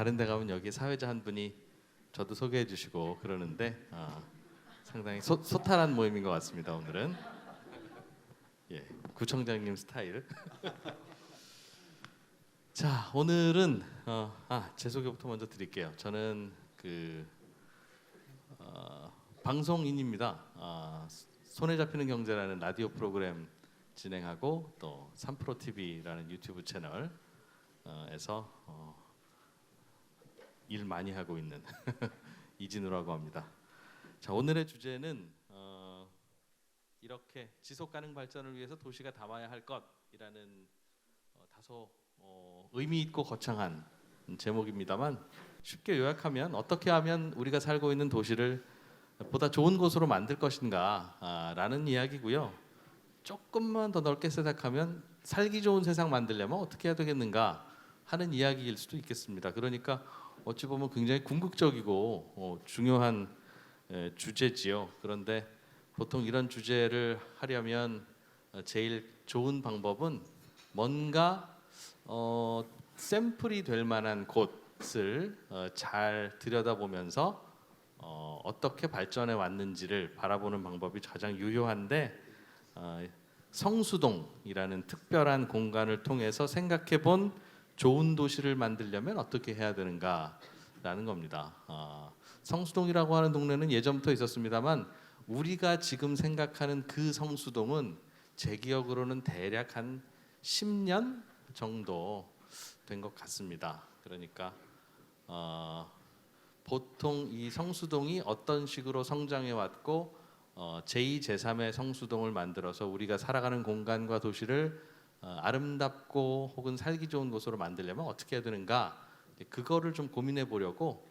다른 데 가면 여기 사회자 한 분이 저도 소개해 주시고 그러는데 상당히 소탈한 모임인 것 같습니다. 오늘은 예, 구청장님 스타일. 자, 오늘은 제 소개부터 먼저 드릴게요. 저는 방송인입니다. 손에 잡히는 경제라는 라디오 프로그램 진행하고 또 3프로 TV라는 유튜브 채널에서 일 많이 하고 있는 이진우라고 합니다. 자, 오늘의 주제는 이렇게 지속 가능 발전을 위해서 도시가 담아야 할 것이라는 다소 의미 있고 거창한 제목입니다만, 쉽게 요약하면 어떻게 하면 우리가 살고 있는 도시를 보다 좋은 곳으로 만들 것인가 라는 이야기고요. 조금만 더 넓게 생각하면 살기 좋은 세상 만들려면 어떻게 해야 되겠는가 하는 이야기일 수도 있겠습니다. 그러니까 어찌 보면 굉장히 궁극적이고 중요한 주제지요. 그런데 보통 이런 주제를 하려면 제일 좋은 방법은 뭔가 샘플이 될 만한 곳을 잘 들여다보면서 어떻게 발전해 왔는지를 바라보는 방법이 가장 유효한데, 성수동이라는 특별한 공간을 통해서 생각해본 좋은 도시를 만들려면 어떻게 해야 되는가라는 겁니다. 성수동이라고 하는 동네는 예전부터 있었습니다만, 우리가 지금 생각하는 그 성수동은 제 기억으로는 대략 한 10년 정도 된 것 같습니다. 그러니까 보통 이 성수동이 어떤 식으로 성장해 왔고 제2, 제3의 성수동을 만들어서 우리가 살아가는 공간과 도시를 아름답고 혹은 살기 좋은 곳으로 만들려면 어떻게 해야 되는가, 그거를 좀 고민해 보려고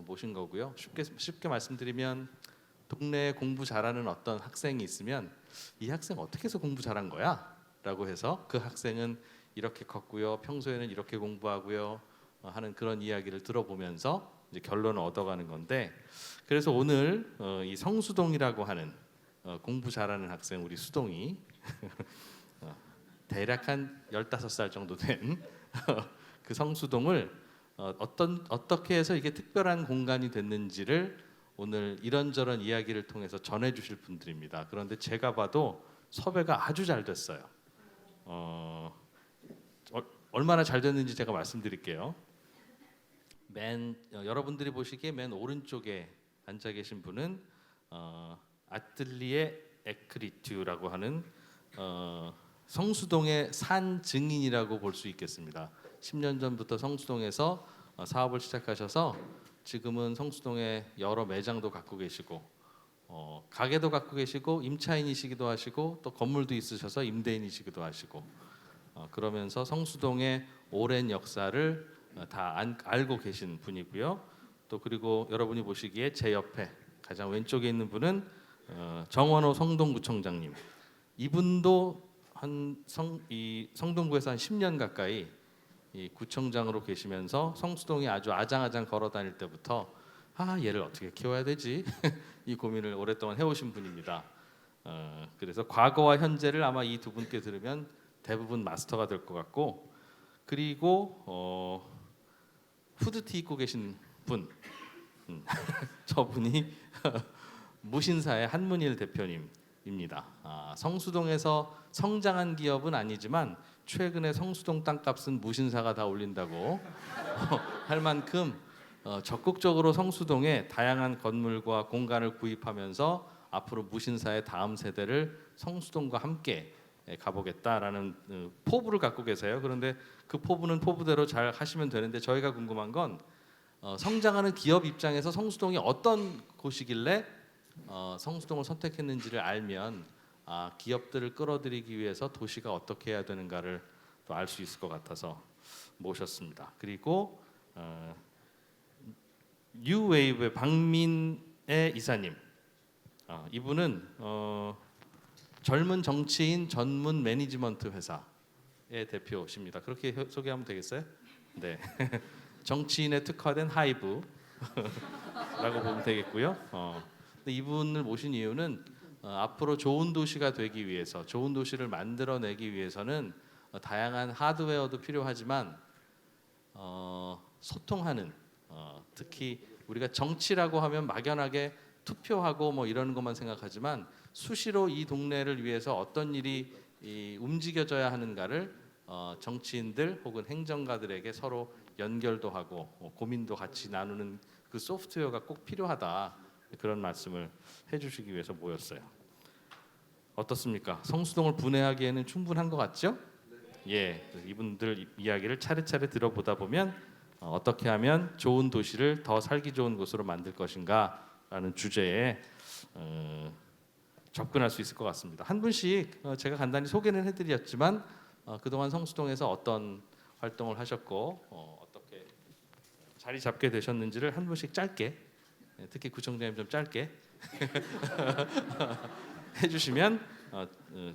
모신 거고요. 쉽게 말씀드리면, 동네에 공부 잘하는 어떤 학생이 있으면 이 학생 어떻게 해서 공부 잘한 거야? 라고 해서 그 학생은 이렇게 컸고요, 평소에는 이렇게 공부하고요 하는 그런 이야기를 들어보면서 이제 결론을 얻어가는 건데, 그래서 오늘 이 성수동이라고 하는 공부 잘하는 학생 우리 수동이 대략 한 15살 정도 된 그 성수동을 어떻게 해서 이게 특별한 공간이 됐는지를 오늘 이런저런 이야기를 통해서 전해주실 분들입니다. 그런데 제가 봐도 섭외가 아주 잘 됐어요. 얼마나 잘 됐는지 제가 말씀드릴게요. 여러분들이 보시기에 맨 오른쪽에 앉아 계신 분은 아틀리에 에크리튜라고 하는 성수동의 산 증인이라고 볼 수 있겠습니다. 10년 전부터 성수동에서 사업을 시작하셔서 지금은 성수동에 여러 매장도 갖고 계시고 가게도 갖고 계시고 임차인이시기도 하시고 또 건물도 있으셔서 임대인이시기도 하시고 그러면서 성수동의 오랜 역사를 다 알고 계신 분이고요. 또 그리고 여러분이 보시기에 제 옆에 가장 왼쪽에 있는 분은 정원호 성동구청장님. 이분도 이 성동구에서 한 10년 가까이 이 구청장으로 계시면서 성수동에 아주 아장아장 걸어 다닐 때부터 얘를 어떻게 키워야 되지? 이 고민을 오랫동안 해오신 분입니다. 그래서 과거와 현재를 아마 이 두 분께 들으면 대부분 마스터가 될 것 같고, 그리고 후드티 입고 계신 분, 저분이 무신사의 한문일 대표님입니다. 성수동에서 성장한 기업은 아니지만 최근에 성수동 땅값은 무신사가 다 올린다고 할 만큼 적극적으로 성수동에 다양한 건물과 공간을 구입하면서 앞으로 무신사의 다음 세대를 성수동과 함께 가보겠다라는 포부를 갖고 계세요. 그런데 그 포부는 포부대로 잘 하시면 되는데, 저희가 궁금한 건 성장하는 기업 입장에서 성수동이 어떤 곳이길래 성수동을 선택했는지를 알면 기업들을 끌어들이기 위해서 도시가 어떻게 해야 되는가를 또 알 수 있을 것 같아서 모셨습니다. 그리고 뉴웨이브의 박민애 이사님, 이분은 젊은 정치인 전문 매니지먼트 회사의 대표십니다. 그렇게 소개하면 되겠어요? 네. 정치인에 특화된 하이브라고 보면 되겠고요. 근데 이분을 모신 이유는 앞으로 좋은 도시가 되기 위해서, 좋은 도시를 만들어내기 위해서는 다양한 하드웨어도 필요하지만 소통하는 특히 우리가 정치라고 하면 막연하게 투표하고 뭐 이런 것만 생각하지만 수시로 이 동네를 위해서 어떤 일이 움직여져야 하는가를 정치인들 혹은 행정가들에게 서로 연결도 하고 고민도 같이 나누는 그 소프트웨어가 꼭 필요하다 그런 말씀을 해주시기 위해서 모였어요. 어떻습니까? 성수동을 분해하기에는 충분한 것 같죠? 예, 이분들 이야기를 차례차례 들어보다 보면 어떻게 하면 좋은 도시를 더 살기 좋은 곳으로 만들 것인가라는 주제에 접근할 수 있을 것 같습니다. 한 분씩 제가 간단히 소개는 해드렸지만 그동안 성수동에서 어떤 활동을 하셨고 어떻게 자리 잡게 되셨는지를 한 분씩 짧게, 특히 구청장님 좀 짧게 해주시면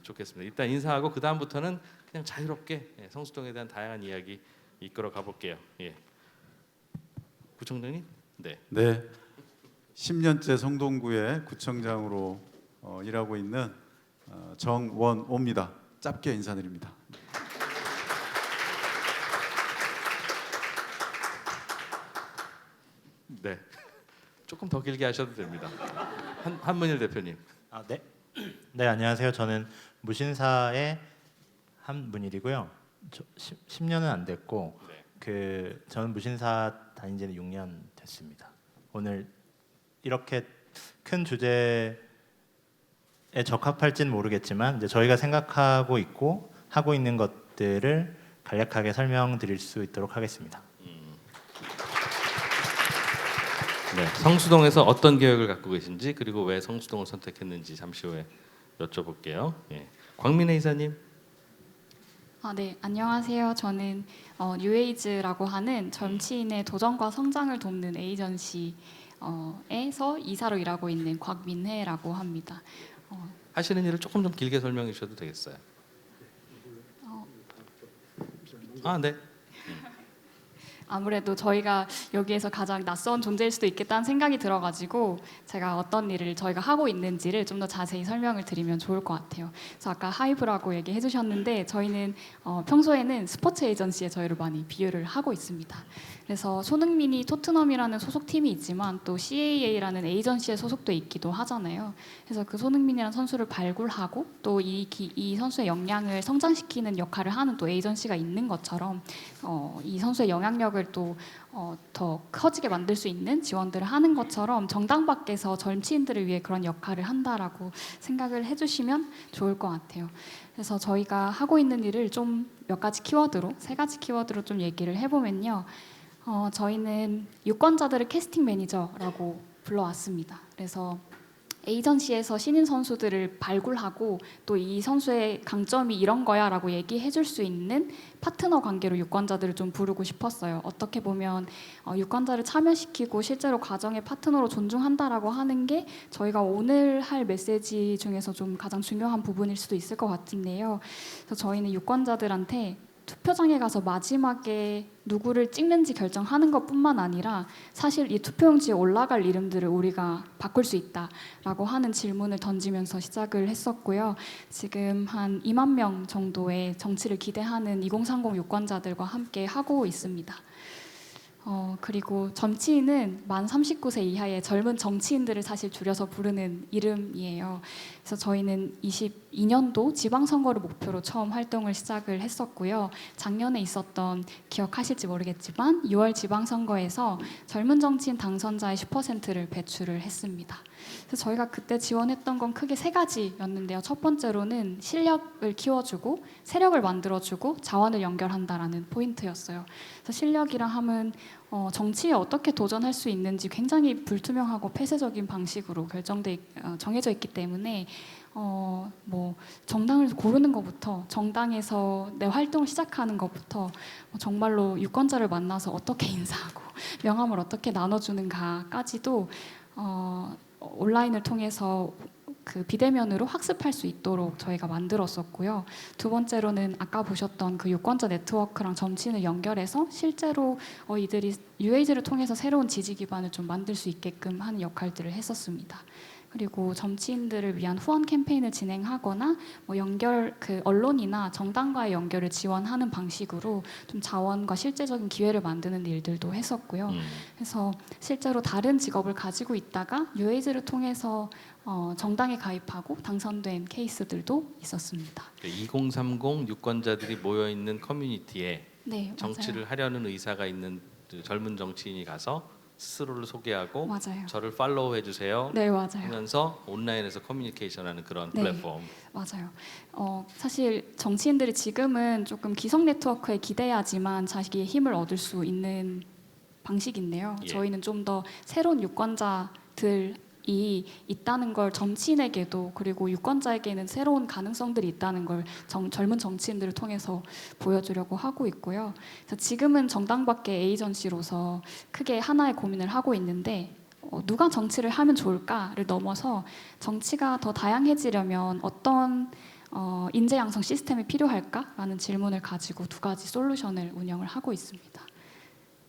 좋겠습니다. 일단 인사하고 그 다음부터는 그냥 자유롭게 성수동에 대한 다양한 이야기 이끌어 가볼게요. 예. 구청장님, 네. 10년째 성동구의 구청장으로 일하고 있는 정원호입니다. 짧게 인사드립니다. 네, 조금 더 길게 하셔도 됩니다. 한문일 대표님. 네. 네, 안녕하세요. 저는 무신사의 한문일이고요. 10년은 안 됐고 저는 무신사 다닌 지는 6년 됐습니다. 오늘 이렇게 큰 주제에 적합할지는 모르겠지만 이제 저희가 생각하고 있고 하고 있는 것들을 간략하게 설명드릴 수 있도록 하겠습니다. 네, 성수동에서 어떤 계획을 갖고 계신지 그리고 왜 성수동을 선택했는지 잠시 후에 여쭤볼게요. 예. 광민혜 이사님. 네, 안녕하세요. 저는 뉴에이즈라고 하는 정치인의 도전과 성장을 돕는 에이전시에서 이사로 일하고 있는 곽민혜라고 합니다. 하시는 일을 조금 좀 길게 설명해 주셔도 되겠어요. 네. 아무래도 저희가 여기에서 가장 낯선 존재일 수도 있겠다는 생각이 들어가지고 제가 어떤 일을 저희가 하고 있는지를 좀 더 자세히 설명을 드리면 좋을 것 같아요. 그래서 아까 하이브라고 얘기해 주셨는데 저희는 평소에는 스포츠 에이전시에 저희를 많이 비유를 하고 있습니다. 그래서 손흥민이 토트넘이라는 소속팀이 있지만 또 CAA라는 에이전시에 소속돼 있기도 하잖아요. 그래서 그 손흥민이라는 선수를 발굴하고 또 이 선수의 역량을 성장시키는 역할을 하는 또 에이전시가 있는 것처럼 이 선수의 영향력을 또 더 커지게 만들 수 있는 지원들을 하는 것처럼 정당 밖에서 정치인들을 위해 그런 역할을 한다라고 생각을 해주시면 좋을 것 같아요. 그래서 저희가 하고 있는 일을 좀 몇 가지 키워드로, 3가지 키워드로 좀 얘기를 해보면요. 저희는 유권자들을 캐스팅 매니저라고 불러왔습니다. 그래서 에이전시에서 신인 선수들을 발굴하고 또 이 선수의 강점이 이런 거야라고 얘기해 줄 수 있는 파트너 관계로 유권자들을 좀 부르고 싶었어요. 어떻게 보면 유권자를 참여시키고 실제로 과정의 파트너로 존중한다라고 하는 게 저희가 오늘 할 메시지 중에서 좀 가장 중요한 부분일 수도 있을 것 같은데요. 그래서 저희는 유권자들한테 투표장에 가서 마지막에 누구를 찍는지 결정하는 것뿐만 아니라 사실 이 투표용지에 올라갈 이름들을 우리가 바꿀 수 있다라고 하는 질문을 던지면서 시작을 했었고요. 지금 한 2만 명 정도의 정치를 기대하는 2030 유권자들과 함께 하고 있습니다. 그리고 정치인은 만 39세 이하의 젊은 정치인들을 사실 줄여서 부르는 이름이에요. 그래서 저희는 22년도 지방선거를 목표로 처음 활동을 시작을 했었고요. 작년에 있었던 기억하실지 모르겠지만 6월 지방선거에서 젊은 정치인 당선자의 10%를 배출을 했습니다. 그래서 저희가 그때 지원했던 건 크게 3가지였는데요. 첫 번째로는 실력을 키워주고 세력을 만들어주고 자원을 연결한다라는 포인트였어요. 그래서 실력이라 함은 정치에 어떻게 도전할 수 있는지 굉장히 불투명하고 폐쇄적인 방식으로 정해져 있기 때문에 뭐 정당을 고르는 것부터 정당에서 내 활동을 시작하는 것부터 정말로 유권자를 만나서 어떻게 인사하고 명함을 어떻게 나눠주는가까지도 온라인을 통해서 그 비대면으로 학습할 수 있도록 저희가 만들었었고요. 두 번째로는 아까 보셨던 그 유권자 네트워크랑 정치인을 연결해서 실제로 이들이 UAG를 통해서 새로운 지지 기반을 좀 만들 수 있게끔 하는 역할들을 했었습니다. 그리고 정치인들을 위한 후원 캠페인을 진행하거나 뭐 언론이나 정당과의 연결을 지원하는 방식으로 좀 자원과 실제적인 기회를 만드는 일들도 했었고요. 그래서 실제로 다른 직업을 가지고 있다가 뉴에이즈를 통해서 정당에 가입하고 당선된 케이스들도 있었습니다. 2030 유권자들이 모여 있는 커뮤니티에 네, 정치를 하려는 의사가 있는 그 젊은 정치인이 가서 스스로를 소개하고 맞아요. 저를 팔로우해 주세요 네, 맞아요. 하면서 온라인에서 커뮤니케이션하는 그런 네. 플랫폼. 맞아요. 사실 정치인들이 지금은 조금 기성 네트워크에 기대야지만 자기의 힘을 얻을 수 있는 방식인데요. 예. 저희는 좀 더 새로운 유권자들이 있다는 걸 정치인에게도 그리고 유권자에게는 새로운 가능성들이 있다는 걸 젊은 정치인들을 통해서 보여주려고 하고 있고요. 그래서 지금은 정당 밖의 에이전시로서 크게 하나의 고민을 하고 있는데 누가 정치를 하면 좋을까를 넘어서 정치가 더 다양해지려면 어떤 인재 양성 시스템이 필요할까라는 질문을 가지고 두 가지 솔루션을 운영을 하고 있습니다.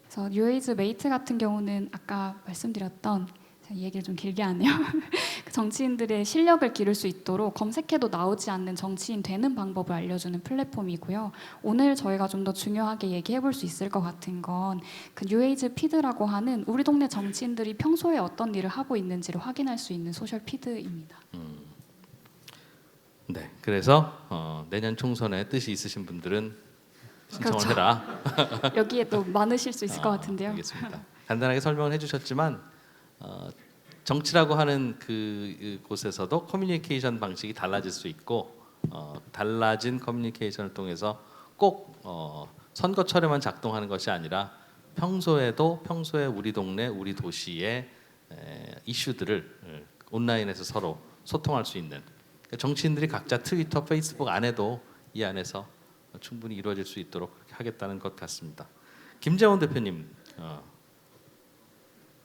그래서 뉴에이즈 메이트 같은 경우는 아까 말씀드렸던 제가 이 얘기를 좀 길게 하네요. 정치인들의 실력을 기를 수 있도록 검색해도 나오지 않는 정치인 되는 방법을 알려주는 플랫폼이고요. 오늘 저희가 좀 더 중요하게 얘기해 볼 수 있을 것 같은 건 그 뉴에이즈 피드라고 하는 우리 동네 정치인들이 평소에 어떤 일을 하고 있는지를 확인할 수 있는 소셜 피드입니다. 네, 그래서 내년 총선에 뜻이 있으신 분들은 신청을 그렇죠. 해라. 여기에 또 많으실 수 있을 것 같은데요. 알겠습니다. 간단하게 설명을 해주셨지만 정치라고 하는 곳에서도 커뮤니케이션 방식이 달라질 수 있고 달라진 커뮤니케이션을 통해서 꼭 선거철에만 작동하는 것이 아니라 평소에 우리 동네, 우리 도시의 이슈들을 온라인에서 서로 소통할 수 있는 정치인들이 각자 트위터, 페이스북 안 해도 이 안에서 충분히 이루어질 수 있도록 그렇게 하겠다는 것 같습니다. 김재원 대표님.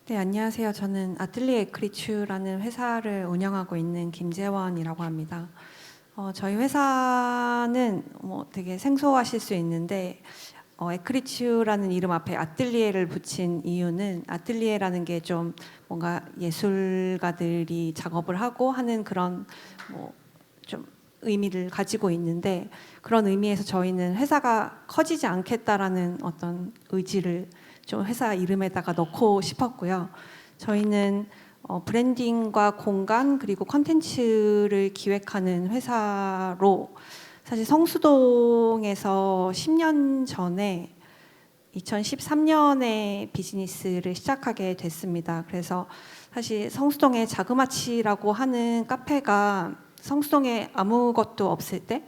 네, 안녕하세요. 저는 아틀리에 에크리츄라는 회사를 운영하고 있는 김재원이라고 합니다. 저희 회사는 되게 생소하실 수 있는데 에크리츄라는 이름 앞에 아틀리에를 붙인 이유는 아틀리에라는 게 좀 뭔가 예술가들이 작업을 하고 하는 그런 좀 의미를 가지고 있는데 그런 의미에서 저희는 회사가 커지지 않겠다라는 어떤 의지를 좀 회사 이름에다가 넣고 싶었고요. 저희는 브랜딩과 공간 그리고 컨텐츠를 기획하는 회사로 사실 성수동에서 10년 전에 2013년에 비즈니스를 시작하게 됐습니다. 그래서 사실 성수동에 자그마치라고 하는 카페가 성수동에 아무것도 없을 때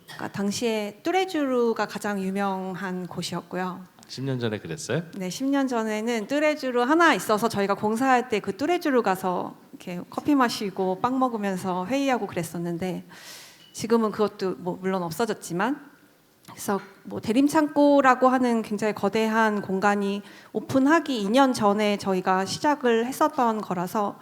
그러니까 당시에 뚜레쥬르가 가장 유명한 곳이었고요. 10년 전에 그랬어요? 네, 10년 전에는 뚜레쥬르 하나 있어서 저희가 공사할 때 그 뚜레쥬르 가서 이렇게 커피 마시고 빵 먹으면서 회의하고 그랬었는데 지금은 그것도 물론 없어졌지만 그래서 대림창고라고 하는 굉장히 거대한 공간이 오픈하기 2년 전에 저희가 시작을 했었던 거라서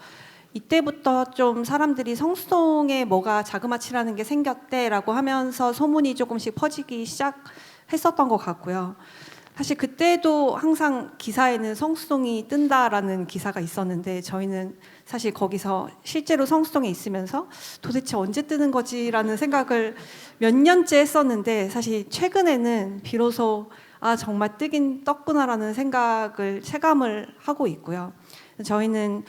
이때부터 좀 사람들이 성수동에 뭐가 자그마치라는 게 생겼대라고 하면서 소문이 조금씩 퍼지기 시작했었던 것 같고요. 사실 그때도 항상 기사에는 성수동이 뜬다라는 기사가 있었는데 저희는 사실 거기서 실제로 성수동에 있으면서 도대체 언제 뜨는 거지라는 생각을 몇 년째 했었는데 사실 최근에는 비로소 정말 뜨긴 떴구나라는 생각을 체감을 하고 있고요. 저희는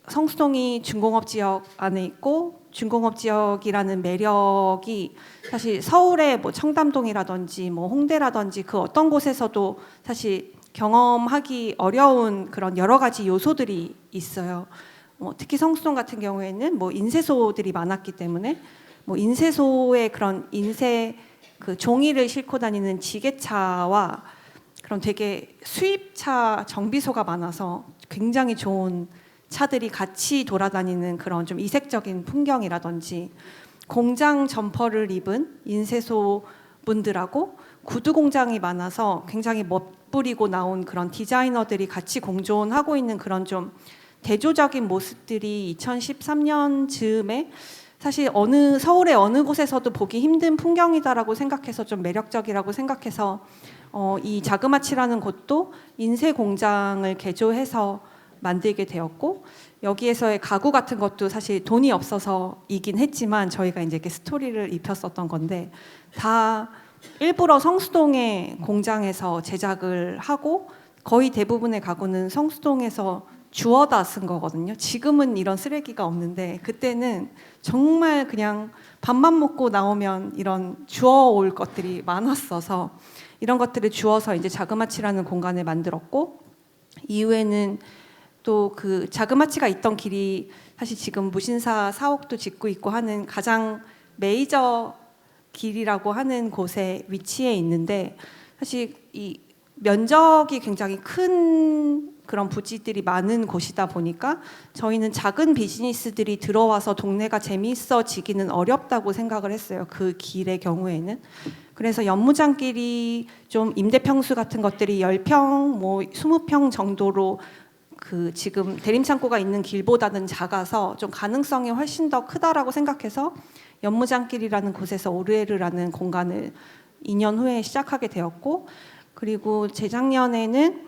성수동이 중공업 지역 안에 있고 중공업 지역이라는 매력이 사실 서울의 청담동이라든지 홍대라든지 그 어떤 곳에서도 사실 경험하기 어려운 그런 여러 가지 요소들이 있어요. 특히 성수동 같은 경우에는 인쇄소들이 많았기 때문에 인쇄소의 그런 인쇄 그 종이를 싣고 다니는 지게차와 그런 되게 수입차 정비소가 많아서 굉장히 좋은 차들이 같이 돌아다니는 그런 좀 이색적인 풍경이라든지 공장 점퍼를 입은 인쇄소 분들하고 구두 공장이 많아서 굉장히 멋부리고 나온 그런 디자이너들이 같이 공존하고 있는 그런 좀 대조적인 모습들이 2013년 즈음에 사실 서울의 어느 곳에서도 보기 힘든 풍경이다라고 생각해서 좀 매력적이라고 생각해서 이 자그마치라는 곳도 인쇄 공장을 개조해서 만들게 되었고 여기에서의 가구 같은 것도 사실 돈이 없어서이긴 했지만 저희가 이제 이렇게 스토리를 입혔었던 건데 다 일부러 성수동의 공장에서 제작을 하고 거의 대부분의 가구는 성수동에서 주워다 쓴 거거든요. 지금은 이런 쓰레기가 없는데 그때는 정말 그냥 밥만 먹고 나오면 이런 주워올 것들이 많았어서 이런 것들을 주워서 이제 자그마치라는 공간을 만들었고 이후에는 또 그 자그마치가 있던 길이 사실 지금 무신사 사옥도 짓고 있고 하는 가장 메이저 길이라고 하는 곳에 위치해 있는데 사실 이 면적이 굉장히 큰 그런 부지들이 많은 곳이다 보니까 저희는 작은 비즈니스들이 들어와서 동네가 재미있어지기는 어렵다고 생각을 했어요. 그 길의 경우에는. 그래서 연무장길이 좀 임대평수 같은 것들이 10평, 뭐 20평 정도로 그 지금 대림창고가 있는 길보다는 작아서 좀 가능성이 훨씬 더 크다라고 생각해서 연무장길이라는 곳에서 오르에르라는 공간을 2년 후에 시작하게 되었고 그리고 재작년에는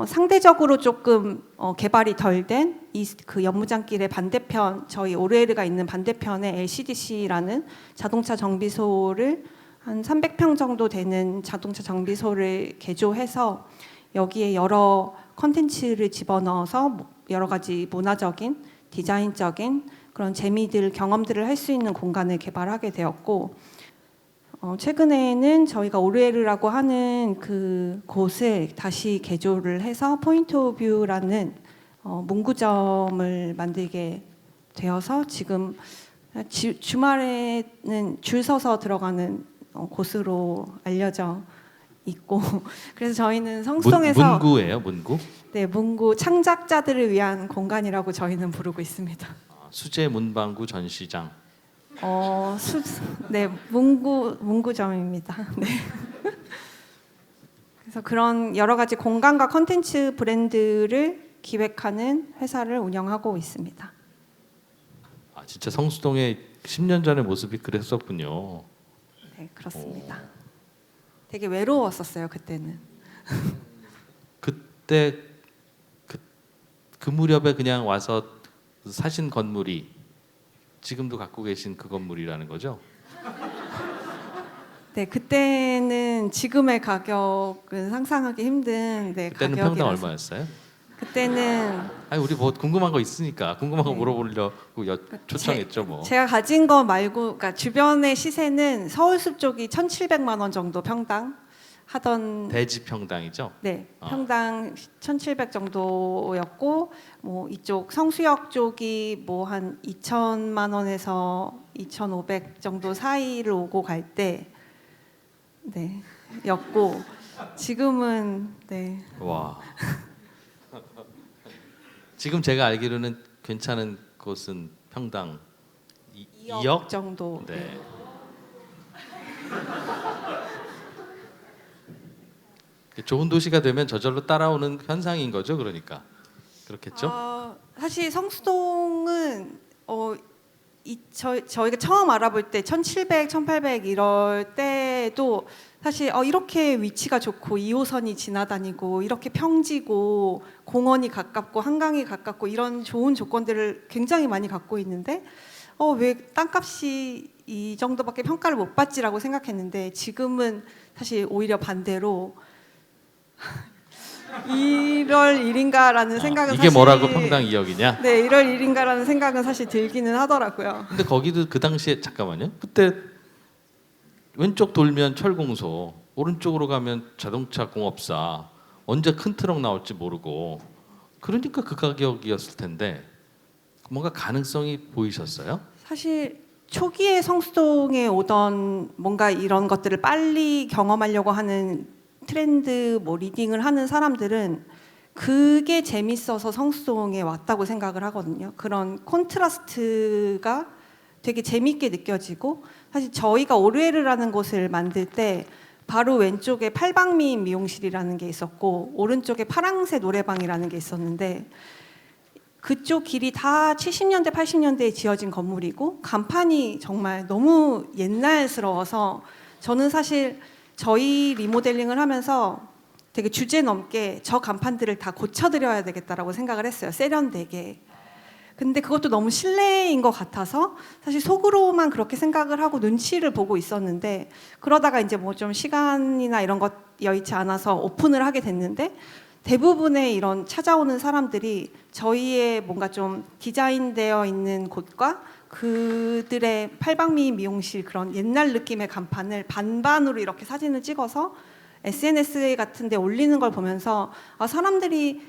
상대적으로 조금 개발이 덜 된 그 연무장길의 반대편 저희 오르에르가 있는 반대편에 LCDC라는 자동차 정비소를 한 300평 정도 되는 자동차 정비소를 개조해서 여기에 여러 컨텐츠를 집어넣어서 여러 가지 문화적인 디자인적인 그런 재미들 경험들을 할 수 있는 공간을 개발하게 되었고 최근에는 저희가 오르에르라고 하는 그 곳을 다시 개조를 해서 포인트 오브 뷰라는 문구점을 만들게 되어서 지금 주말에는 줄 서서 들어가는 곳으로 알려져 있고 그래서 저희는 성수동에서 문구예요, 문구? 네, 문구 창작자들을 위한 공간이라고 저희는 부르고 있습니다. 수제 문방구 전시장. 네, 문구점입니다. 네. 그래서 그런 여러 가지 공간과 컨텐츠 브랜드를 기획하는 회사를 운영하고 있습니다. 아, 진짜 성수동의 10년 전의 모습이 그랬었군요. 네, 그렇습니다. 되게 외로웠었어요, 그때는. 그때 그 무렵에 그냥 와서 사신 건물이 지금도 갖고 계신 그 건물이라는 거죠? 네, 그때는 지금의 가격은 상상하기 힘든 그때는 가격이라서. 평당 얼마였어요? 그때는 아니 우리 뭐 궁금한 거 있으니까 궁금한 거 네. 물어보려고 초청했죠 뭐. 제가 가진 거 말고 그러니까 주변의 시세는 서울숲 쪽이 1,700만 원 정도 평당 하던 대지 평당이죠? 네, 평당 1,700 정도였고 뭐 이쪽 성수역 쪽이 뭐 한 2,000만 원에서 2,500 정도 사이를 오고 갈 때 네, 였고 지금은 네. 와. 지금 제가 알기로는 괜찮은 곳은 평당 2억 정도. 네. 좋은 도시가 되면 저절로 따라오는 현상인 거죠, 그러니까 그렇겠죠? 사실 성수동은 저희가 처음 알아볼 때 1,700, 1,800 이럴 때도 사실 이렇게 위치가 좋고 2호선이 지나다니고 이렇게 평지고 공원이 가깝고 한강이 가깝고 이런 좋은 조건들을 굉장히 많이 갖고 있는데 왜 땅값이 이 정도밖에 평가를 못 받지라고 생각했는데 지금은 사실 오히려 반대로 이럴 일인가라는 생각은 이게 사실 뭐라고 평당 2억이냐? 네, 이럴 일인가라는 생각은 사실 들기는 하더라고요. 근데 거기도 그 당시에 잠깐만요. 그때 왼쪽 돌면 철공소, 오른쪽으로 가면 자동차 공업사. 언제 큰 트럭 나올지 모르고 그러니까 그 가격이었을 텐데 뭔가 가능성이 보이셨어요? 사실 초기에 성수동에 오던 뭔가 이런 것들을 빨리 경험하려고 하는 트렌드 뭐 리딩을 하는 사람들은 그게 재밌어서 성수동에 왔다고 생각을 하거든요. 그런 콘트라스트가 되게 재밌게 느껴지고 사실 저희가 오르에르라는 곳을 만들 때 바로 왼쪽에 팔방미인 미용실이라는 게 있었고 오른쪽에 파랑새 노래방이라는 게 있었는데 그쪽 길이 다 70년대 80년대에 지어진 건물이고 간판이 정말 너무 옛날스러워서 저는 사실 저희 리모델링을 하면서 되게 주제 넘게 저 간판들을 다 고쳐드려야 되겠다라고 생각을 했어요. 세련되게. 근데 그것도 너무 실례인 것 같아서 사실 속으로만 그렇게 생각을 하고 눈치를 보고 있었는데, 그러다가 이제 뭐 좀 시간이나 이런 것 여의치 않아서 오픈을 하게 됐는데, 대부분의 이런 찾아오는 사람들이 저희의 뭔가 좀 디자인되어 있는 곳과 그들의 팔방미인 미용실 그런 옛날 느낌의 간판을 반반으로 이렇게 사진을 찍어서 SNS 같은 데 올리는 걸 보면서 사람들이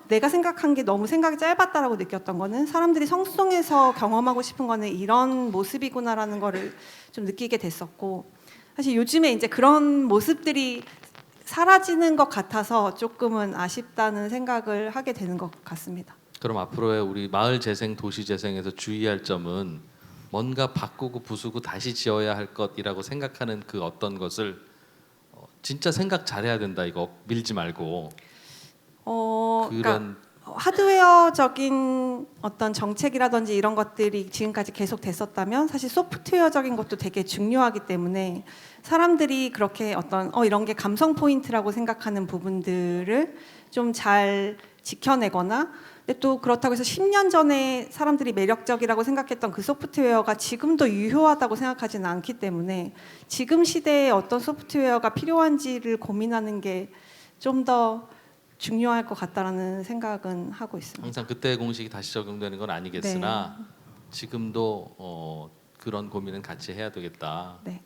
내가 생각한 게 너무 생각이 짧았다라고 느꼈던 거는, 사람들이 성수동에서 경험하고 싶은 거는 이런 모습이구나라는 거를 좀 느끼게 됐었고, 사실 요즘에 이제 그런 모습들이 사라지는 것 같아서 조금은 아쉽다는 생각을 하게 되는 것 같습니다. 그럼 앞으로의 우리 마을 재생, 도시 재생에서 주의할 점은 뭔가 바꾸고 부수고 다시 지어야 할 것이라고 생각하는 그 어떤 것을 진짜 생각 잘해야 된다. 이거 밀지 말고 그러니까 그런 하드웨어적인 어떤 정책이라든지 이런 것들이 지금까지 계속 됐었다면 사실 소프트웨어적인 것도 되게 중요하기 때문에 사람들이 그렇게 어떤 이런 게 감성 포인트라고 생각하는 부분들을 좀 잘 지켜내거나, 근데 또 그렇다고 해서 10년 전에 사람들이 매력적이라고 생각했던 그 소프트웨어가 지금도 유효하다고 생각하지는 않기 때문에 지금 시대에 어떤 소프트웨어가 필요한지를 고민하는 게 좀 더 중요할 것 같다라는 생각은 하고 있습니다. 항상 그때의 공식이 다시 적용되는 건 아니겠으나 지금도 그런 고민은 같이 해야 되겠다. 네.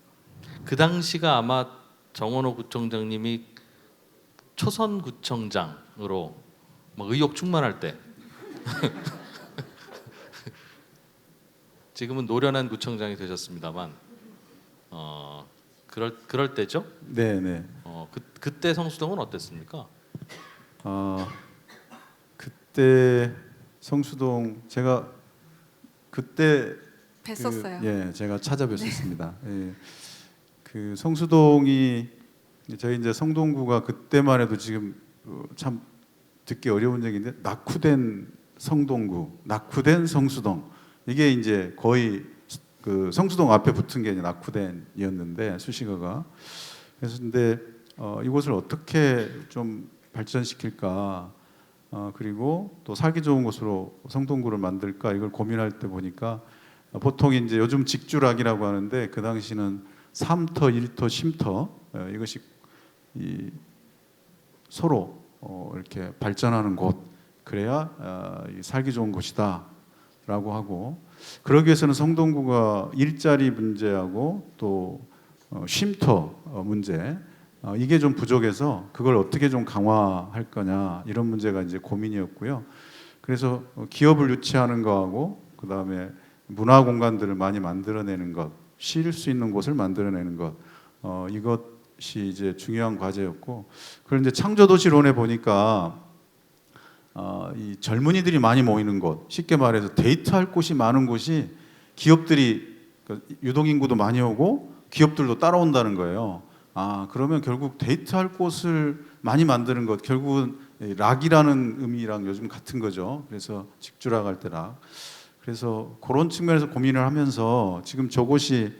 그 당시가 아마 정원호 구청장님이 초선구청장으로 뭐 의욕 충만할 때 지금은 노련한 구청장이 되셨습니다만 그럴 때죠. 네, 네. 그때 성수동은 어땠습니까? 그때 성수동 제가 그때 뵀었어요. 제가 찾아뵀었습니다. 예. 그 성수동이 저희 이제 성동구가 그때만 해도 지금 참 듣기 어려운 얘기인데 낙후된 성동구, 낙후된 성수동, 이게 이제 거의 그 성수동 앞에 붙은 게 이제 낙후된이었는데 수식어가. 그래서 근데 이곳을 어떻게 좀 발전시킬까, 그리고 또 살기 좋은 곳으로 성동구를 만들까, 이걸 고민할 때 보니까 보통 이제 요즘 직주락이라고 하는데 그 당시는 3터, 1터, 10터 이것이 서로 이렇게 발전하는 곳, 그래야 살기 좋은 곳이다라고 하고, 그러기 위해서는 성동구가 일자리 문제하고 또 쉼터 문제, 이게 좀 부족해서 그걸 어떻게 좀 강화할 거냐, 이런 문제가 이제 고민이었고요. 그래서 기업을 유치하는 거하고 그 다음에 문화 공간들을 많이 만들어내는 것, 쉴 수 있는 곳을 만들어내는 것, 이것이 이제 중요한 과제였고, 그걸 이제 창조도시론에 보니까 이 젊은이들이 많이 모이는 곳, 쉽게 말해서 데이트할 곳이 많은 곳이 기업들이 유동인구도 많이 오고 기업들도 따라온다는 거예요. 그러면 결국 데이트할 곳을 많이 만드는 것, 결국은 락이라는 의미랑 요즘 같은 거죠. 그래서 직주락 할 때 락. 그래서 그런 측면에서 고민을 하면서 지금 저곳이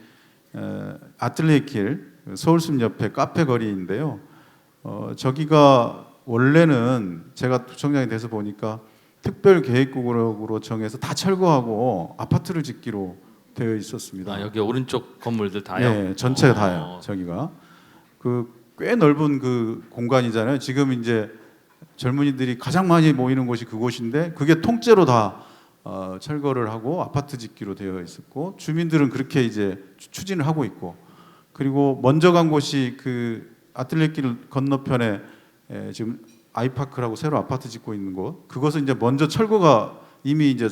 아틀레길 서울숲 옆에 카페 거리인데요. 저기가 원래는 제가 구청장이 돼서 보니까 특별계획구역으로 정해서 다 철거하고 아파트를 짓기로 되어 있었습니다. 여기 오른쪽 건물들 다요? 네, 전체가 다요. 저기가 그 꽤 넓은 그 공간이잖아요. 지금 이제 젊은이들이 가장 많이 모이는 곳이 그곳인데 그게 통째로 다 철거를 하고 아파트 짓기로 되어 있었고, 주민들은 그렇게 이제 추진을 하고 있고, 그리고 먼저 간 곳이 그 아틀레길 건너편에 지금 아이파크라고 새로 아파트 짓고 있는 곳, 그것은 이제 먼저 철거가 이미 이제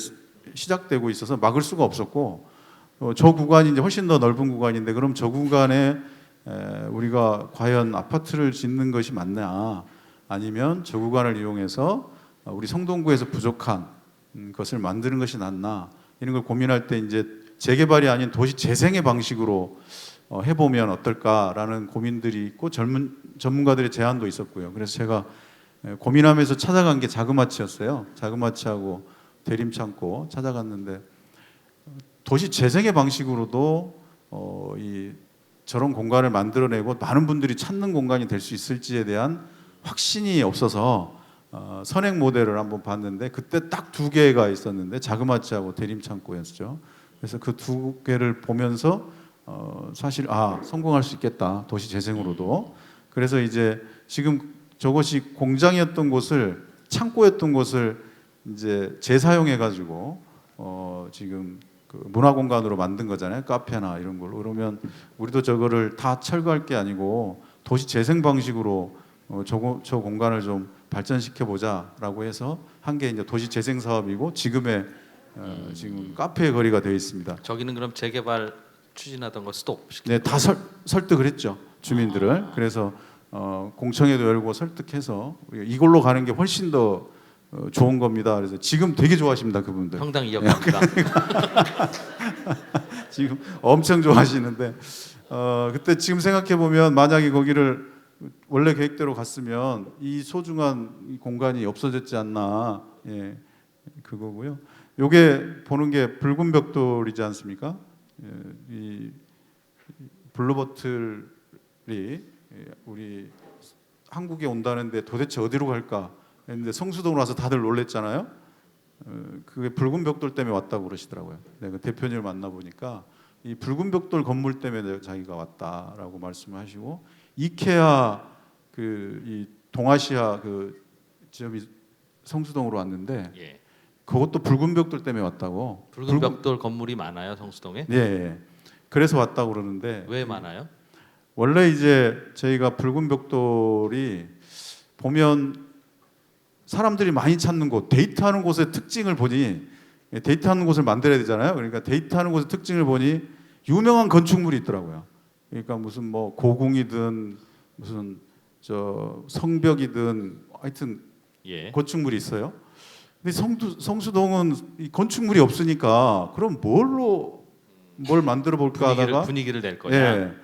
시작되고 있어서 막을 수가 없었고, 저 구간이 이제 훨씬 더 넓은 구간인데, 그럼 저 구간에 우리가 과연 아파트를 짓는 것이 맞나, 아니면 저 구간을 이용해서 우리 성동구에서 부족한 것을 만드는 것이 낫나, 이런 걸 고민할 때 이제 재개발이 아닌 도시 재생의 방식으로 해보면 어떨까라는 고민들이 있고 전문가들의 제안도 있었고요. 그래서 제가 고민하면서 찾아간 게 자그마치였어요. 자그마치하고 대림창고 찾아갔는데, 도시 재생의 방식으로도 저런 공간을 만들어내고 많은 분들이 찾는 공간이 될 수 있을지에 대한 확신이 없어서 선행 모델을 한번 봤는데 그때 딱 2개가 있었는데 자그마치하고 대림창고였죠. 그래서 그 2개를 보면서 사실 성공할 수 있겠다 도시 재생으로도. 그래서 이제 지금 저것이 공장이었던 곳을 창고였던 곳을 이제 재사용해 가지고 지금 그 문화 공간으로 만든 거잖아요. 카페나 이런 걸로. 그러면 우리도 저거를 다 철거할 게 아니고 도시 재생 방식으로 저 공간을 좀 발전시켜 보자라고 해서 한 게 이제 도시 재생 사업이고 지금의 지금 카페의 거리가 되어 있습니다. 저기는 그럼 재개발 추진하던 거 스톱 시키고. 네, 다 설득을 했죠 주민들을. 그래서 공청회도 열고 설득해서 이걸로 가는 게 훨씬 더 좋은 겁니다. 그래서 지금 되게 좋아하십니다 그분들. 평당 2억 갑니다. 지금 엄청 좋아하시는데 그때 지금 생각해 보면 만약에 거기를 원래 계획대로 갔으면 이 소중한 이 공간이 없어졌지 않나. 예, 그거고요. 요게 보는 게 붉은 벽돌이지 않습니까? 이 블루버틀이 우리 한국에 온다는데 도대체 어디로 갈까 했는데 성수동으로 와서 다들 놀랬잖아요. 그게 붉은 벽돌 때문에 왔다고 그러시더라고요. 네, 그 대표님을 만나 보니까 이 붉은 벽돌 건물 때문에 자기가 왔다라고 말씀하시고 이케아 이 동아시아 그 지점이 성수동으로 왔는데 예. 그것도 붉은 벽돌 때문에 왔다고. 붉은 벽돌 건물이 많아요 성수동에? 예, 예. 그래서 왔다고 그러는데 왜 많아요? 원래 이제 저희가 붉은 벽돌이 보면 사람들이 많이 찾는 곳, 데이트하는 곳의 특징을 보니 데이트하는 곳을 만들어야 되잖아요. 그러니까 데이트하는 곳의 특징을 보니 유명한 건축물이 있더라고요. 그러니까 무슨 뭐 고궁이든 무슨 저 성벽이든 하여튼 예. 건축물이 있어요. 근데 성수동은 이 건축물이 없으니까 그럼 뭘 만들어 볼까 하다가 분위기를 낼 거냐? 예.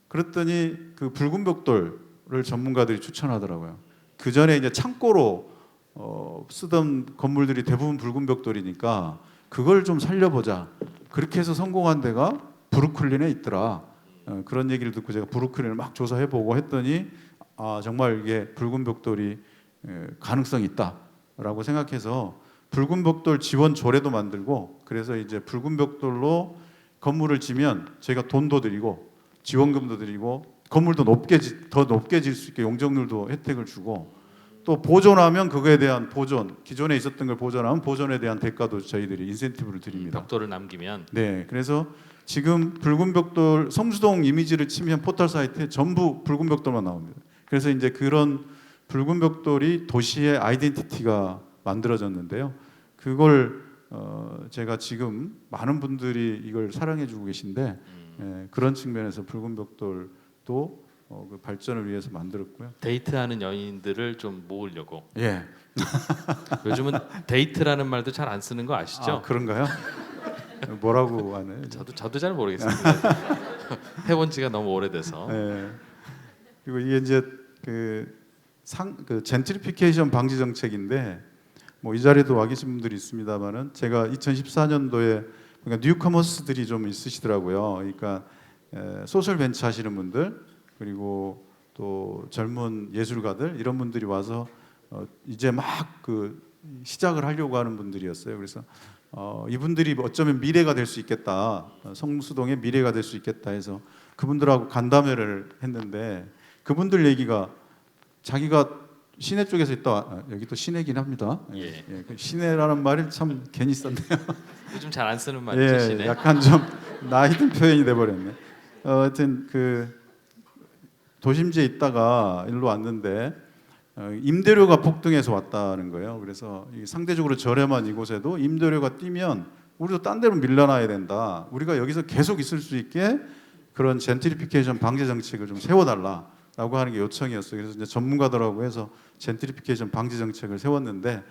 그랬더니 그 붉은 벽돌을 전문가들이 추천하더라고요. 그 전에 이제 창고로 쓰던 건물들이 대부분 붉은 벽돌이니까 그걸 좀 살려보자. 그렇게 해서 성공한 데가 브루클린에 있더라. 그런 얘기를 듣고 제가 브루클린을 막 조사해보고 했더니 정말 이게 붉은 벽돌이 가능성이 있다라고 생각해서 붉은 벽돌 지원 조례도 만들고 그래서 이제 붉은 벽돌로 건물을 지면 저희가 돈도 드리고 지원금도 드리고 건물도 더 높게 질 수 있게 용적률도 혜택을 주고 또 보존하면 그거에 대한 기존에 있었던 걸 보존하면 보존에 대한 대가도 저희들이 인센티브를 드립니다. 벽돌을 남기면. 네, 그래서 지금 붉은 벽돌 성수동 이미지를 치면 포털 사이트에 전부 붉은 벽돌만 나옵니다. 그래서 이제 그런 붉은 벽돌이 도시의 아이덴티티가 만들어졌는데요. 그걸 제가 지금 많은 분들이 이걸 사랑해주고 계신데 그런 측면에서 붉은 벽돌도 그 발전을 위해서 만들었고요. 데이트하는 연인들을 좀 모으려고. 예. 요즘은 데이트라는 말도 잘 안 쓰는 거 아시죠? 그런가요? 뭐라고 하나요? 저도 잘 모르겠습니다. 해본 지가 너무 오래돼서. 예. 그리고 이게 이제 그 젠트리피케이션 방지 정책인데 뭐 이 자리에도 와 계신 분들이 있습니다만은 제가 2014년도에 그러니까 뉴커머스들이 좀 있으시더라고요. 그러니까 소셜 벤처 하시는 분들 그리고 또 젊은 예술가들 이런 분들이 와서 이제 막 그 시작을 하려고 하는 분들이었어요. 그래서 이분들이 어쩌면 미래가 될 수 있겠다. 성수동의 미래가 될 수 있겠다 해서 그분들하고 간담회를 했는데 그분들 얘기가 자기가 시내 쪽에서 있다. 여기 또 시내긴 합니다. 예. 예, 그 시내라는 말이 참 괜히 썼네요. 요즘 잘 안 쓰는 말이죠, 예, 시내. 약간 좀 나이 든 표현이 돼 버렸네. 하여튼 그 도심지에 있다가 일로 왔는데 임대료가 폭등해서 왔다는 거예요. 그래서 상대적으로 저렴한 이곳에도 임대료가 뛰면 우리도 딴 데로 밀려나야 된다. 우리가 여기서 계속 있을 수 있게 그런 젠트리피케이션 방지 정책을 좀 세워달라라고 하는 게 요청이었어요. 그래서 이제 전문가들하고 해서 젠트리피케이션 방지 정책을 세웠는데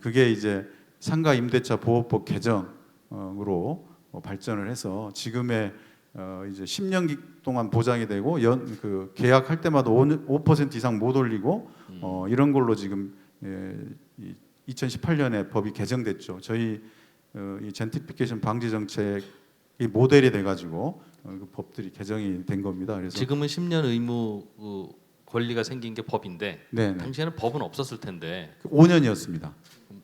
그게 이제 상가 임대차 보호법 개정으로 발전을 해서 지금의 이제 10년 동안 보장이 되고 그 계약할 때마다 5% 이상 못 올리고 이런 걸로 지금 2018년에 법이 개정됐죠. 저희 이 젠트리피케이션 방지 정책이 모델이 돼가지고 그 법들이 개정이 된 겁니다. 그래서 지금은 10년 의무 권리가 생긴 게 법인데 네, 네. 당시에는 법은 없었을 텐데 5년이었습니다.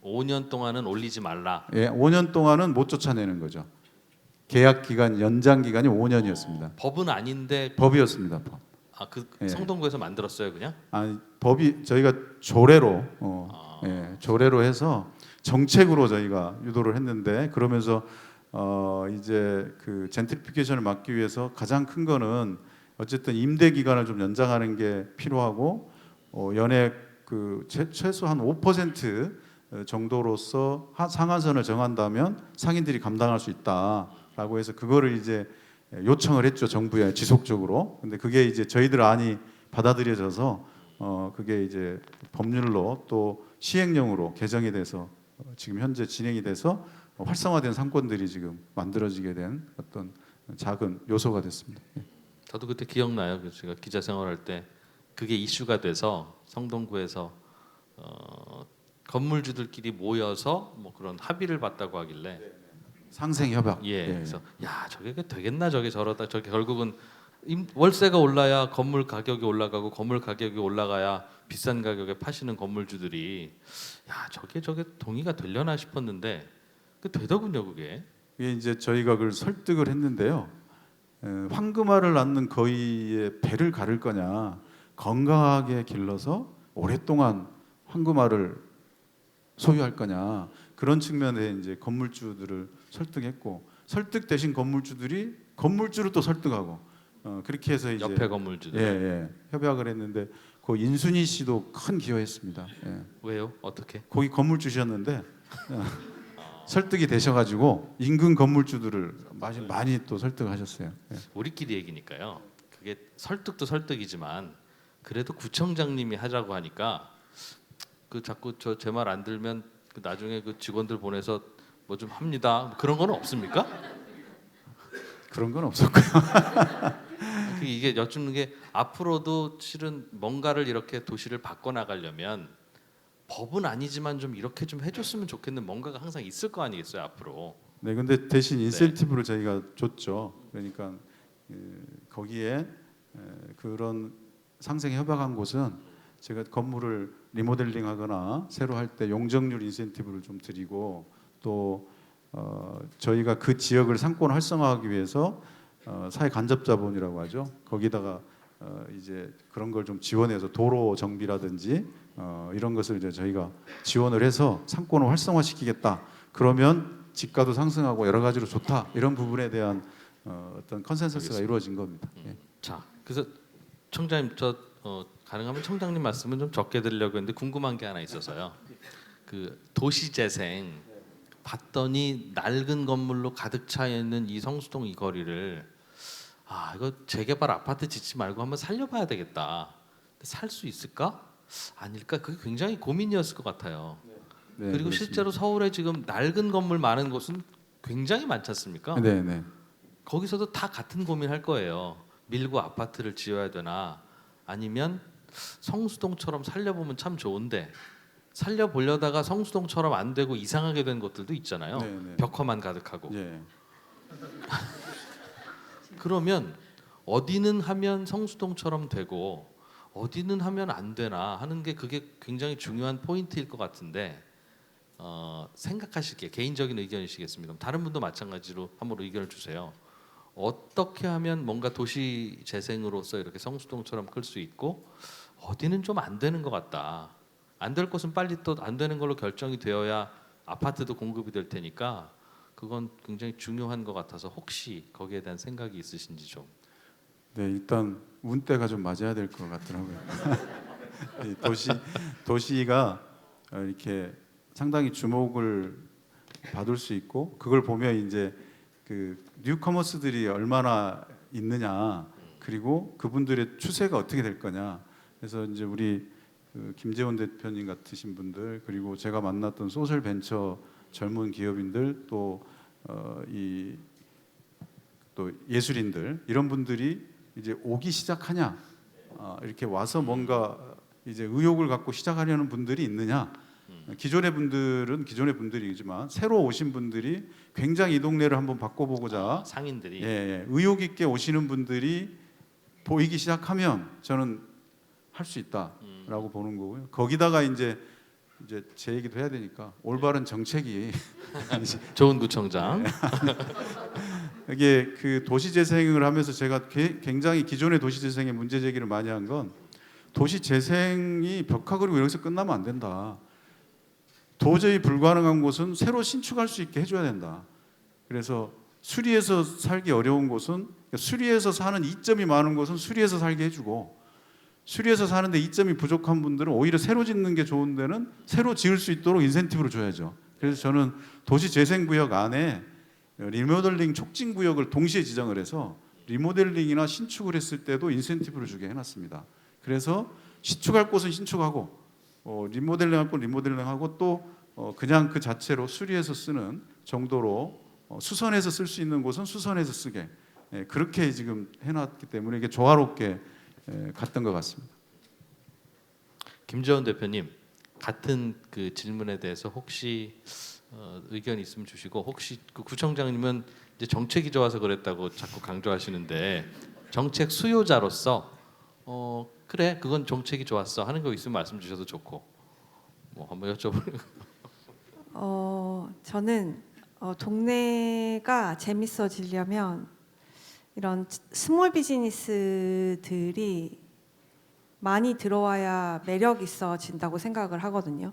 5년 동안은 올리지 말라. 예, 5년 동안은 못 쫓아내는 거죠. 계약 기간 연장 기간이 5년이었습니다. 법은 아닌데 법이었습니다. 법. 그 예. 성동구에서 만들었어요 그냥? 아니, 법이 저희가 조례로 조례로 해서 정책으로 저희가 유도를 했는데 그러면서 이제 그 젠트리피케이션을 막기 위해서 가장 큰 거는 어쨌든 임대 기간을 좀 연장하는 게 필요하고 연액 그 최소 한 5% 정도로서 상한선을 정한다면 상인들이 감당할 수 있다라고 해서 그거를 이제 요청을 했죠 정부에 지속적으로. 근데 그게 이제 저희들 안이 받아들여져서 그게 이제 법률로 또 시행령으로 개정이 돼서 지금 현재 진행이 돼서 활성화된 상권들이 지금 만들어지게 된 어떤 작은 요소가 됐습니다. 저도 그때 기억나요. 그래서 제가 기자 생활할 때 그게 이슈가 돼서 성동구에서 건물주들끼리 모여서 뭐 그런 합의를 봤다고 하길래 상생 협약. 예, 그래서 야 저게 되겠나 저게 저러다 저게 결국은 월세가 올라야 건물 가격이 올라가고 건물 가격이 올라가야 비싼 가격에 파시는 건물주들이 야 저게 동의가 되려나 싶었는데 그 되더군요 그게. 이게 이제 저희가 그걸 설득을 했는데요. 황금알을 낳는 거위의 배를 가를 거냐, 건강하게 길러서 오랫동안 황금알을 소유할 거냐 그런 측면에 이제 건물주들을 설득했고 설득 대신 건물주들이 건물주를 또 설득하고 그렇게 해서 이제 옆에 건물주들. 예, 협약을 했는데 그 인순이 씨도 큰 기여했습니다. 예. 왜요? 어떻게? 거기 건물주셨는데 설득이 되셔가지고 인근 건물주들을 많이 또 설득하셨어요. 예. 우리끼리 얘기니까요. 그게 설득도 설득이지만 그래도 구청장님이 하자고 하니까 그 자꾸 저 제 말 안 들면 그 나중에 그 직원들 보내서 뭐 좀 합니다. 그런 건 없습니까? 그런 건 없었고요. 이게 여쭙는 게 앞으로도 실은 뭔가를 이렇게 도시를 바꿔 나가려면 법은 아니지만 좀 이렇게 좀 해줬으면 좋겠는 뭔가가 항상 있을 거 아니겠어요 앞으로. 네, 근데 대신 인센티브를 저희가 줬죠. 그러니까 거기에 그런 상생 협약한 곳은 제가 건물을 리모델링하거나 새로 할 때 용적률 인센티브를 좀 드리고 또 저희가 그 지역을 상권 활성화하기 위해서 사회 간접자본이라고 하죠. 거기다가 이제 그런 걸 좀 지원해서 도로 정비라든지 이런 것을 이제 저희가 지원을 해서 상권을 활성화시키겠다. 그러면 지가도 상승하고 여러 가지로 좋다. 이런 부분에 대한 어떤 컨센서스가 이루어진 겁니다. 예. 자, 그래서 청장님 가능하면 청장님 말씀은 좀 적게 드리려고 했는데 궁금한 게 하나 있어서요. 그 도시재생 봤더니 낡은 건물로 가득 차 있는 이 성수동 이 거리를 이거 재개발 아파트 짓지 말고 한번 살려봐야 되겠다. 살 수 있을까? 아닐까? 그게 굉장히 고민이었을 것 같아요. 네, 그리고 그렇습니다. 실제로 서울에 지금 낡은 건물 많은 곳은 굉장히 많지 않습니까? 네, 네. 거기서도 다 같은 고민할 거예요. 밀고 아파트를 지어야 되나 아니면 성수동처럼 살려보면 참 좋은데 살려보려다가 성수동처럼 안 되고 이상하게 된 것들도 있잖아요. 네, 네. 벽화만 가득하고. 예. 그러면 어디는 하면 성수동처럼 되고 어디는 하면 안 되나 하는 게 그게 굉장히 중요한 포인트일 것 같은데 생각하시기에 개인적인 의견이시겠습니다. 다른 분도 마찬가지로 한번 의견을 주세요. 어떻게 하면 뭔가 도시 재생으로서 이렇게 성수동처럼 클 수 있고 어디는 좀 안 되는 것 같다. 안 될 곳은 빨리 또 안 되는 걸로 결정이 되어야 아파트도 공급이 될 테니까 그건 굉장히 중요한 것 같아서 혹시 거기에 대한 생각이 있으신지 좀. 네, 일단 운대가 좀 맞아야 될 것 같더라고요. 이 도시가 이렇게 상당히 주목을 받을 수 있고 그걸 보면 이제 그 뉴커머스들이 얼마나 있느냐 그리고 그분들의 추세가 어떻게 될 거냐. 그래서 이제 우리 그 김재원 대표님 같으신 분들 그리고 제가 만났던 소셜 벤처 젊은 기업인들 또 예술인들 이런 분들이 이제 오기 시작하냐 이렇게 와서 뭔가 이제 의욕을 갖고 시작하려는 분들이 있느냐. 기존의 분들은 기존의 분들이지만 새로 오신 분들이 굉장히 이 동네를 한번 바꿔보고자 상인들이 의욕 있게 오시는 분들이 보이기 시작하면 저는 할 수 있다라고 보는 거고요. 거기다가 이제 제 얘기도 해야 되니까 올바른 정책이 좋은 구청장. 이게 그 도시 재생을 하면서 제가 굉장히 기존의 도시 재생의 문제 제기를 많이 한 건 도시 재생이 벽화 그리고 여기서 끝나면 안 된다. 도저히 불가능한 곳은 새로 신축할 수 있게 해줘야 된다. 그래서 수리해서 살기 어려운 곳은 수리해서 사는 이점이 많은 곳은 수리해서 살게 해주고 수리해서 사는데 이점이 부족한 분들은 오히려 새로 짓는 게 좋은 데는 새로 지을 수 있도록 인센티브를 줘야죠. 그래서 저는 도시 재생 구역 안에 리모델링 촉진 구역을 동시에 지정을 해서 리모델링이나 신축을 했을 때도 인센티브를 주게 해놨습니다. 그래서 신축할 곳은 신축하고 리모델링할 곳 리모델링하고 또 그냥 그 자체로 수리해서 쓰는 정도로 수선해서 쓸 수 있는 곳은 수선해서 쓰게 그렇게 지금 해놨기 때문에 이게 조화롭게 갔던 것 같습니다. 김재원 대표님 같은 그 질문에 대해서 혹시 의견 있으면 주시고 혹시 그 구청장님은 이제 정책이 좋아서 그랬다고 자꾸 강조하시는데 정책 수요자로서 그래 그건 정책이 좋았어 하는 거 있으면 말씀 주셔도 좋고 뭐 한번 여쭤보는. 저는 동네가 재밌어지려면 이런 스몰 비즈니스들이 많이 들어와야 매력 있어진다고 생각을 하거든요.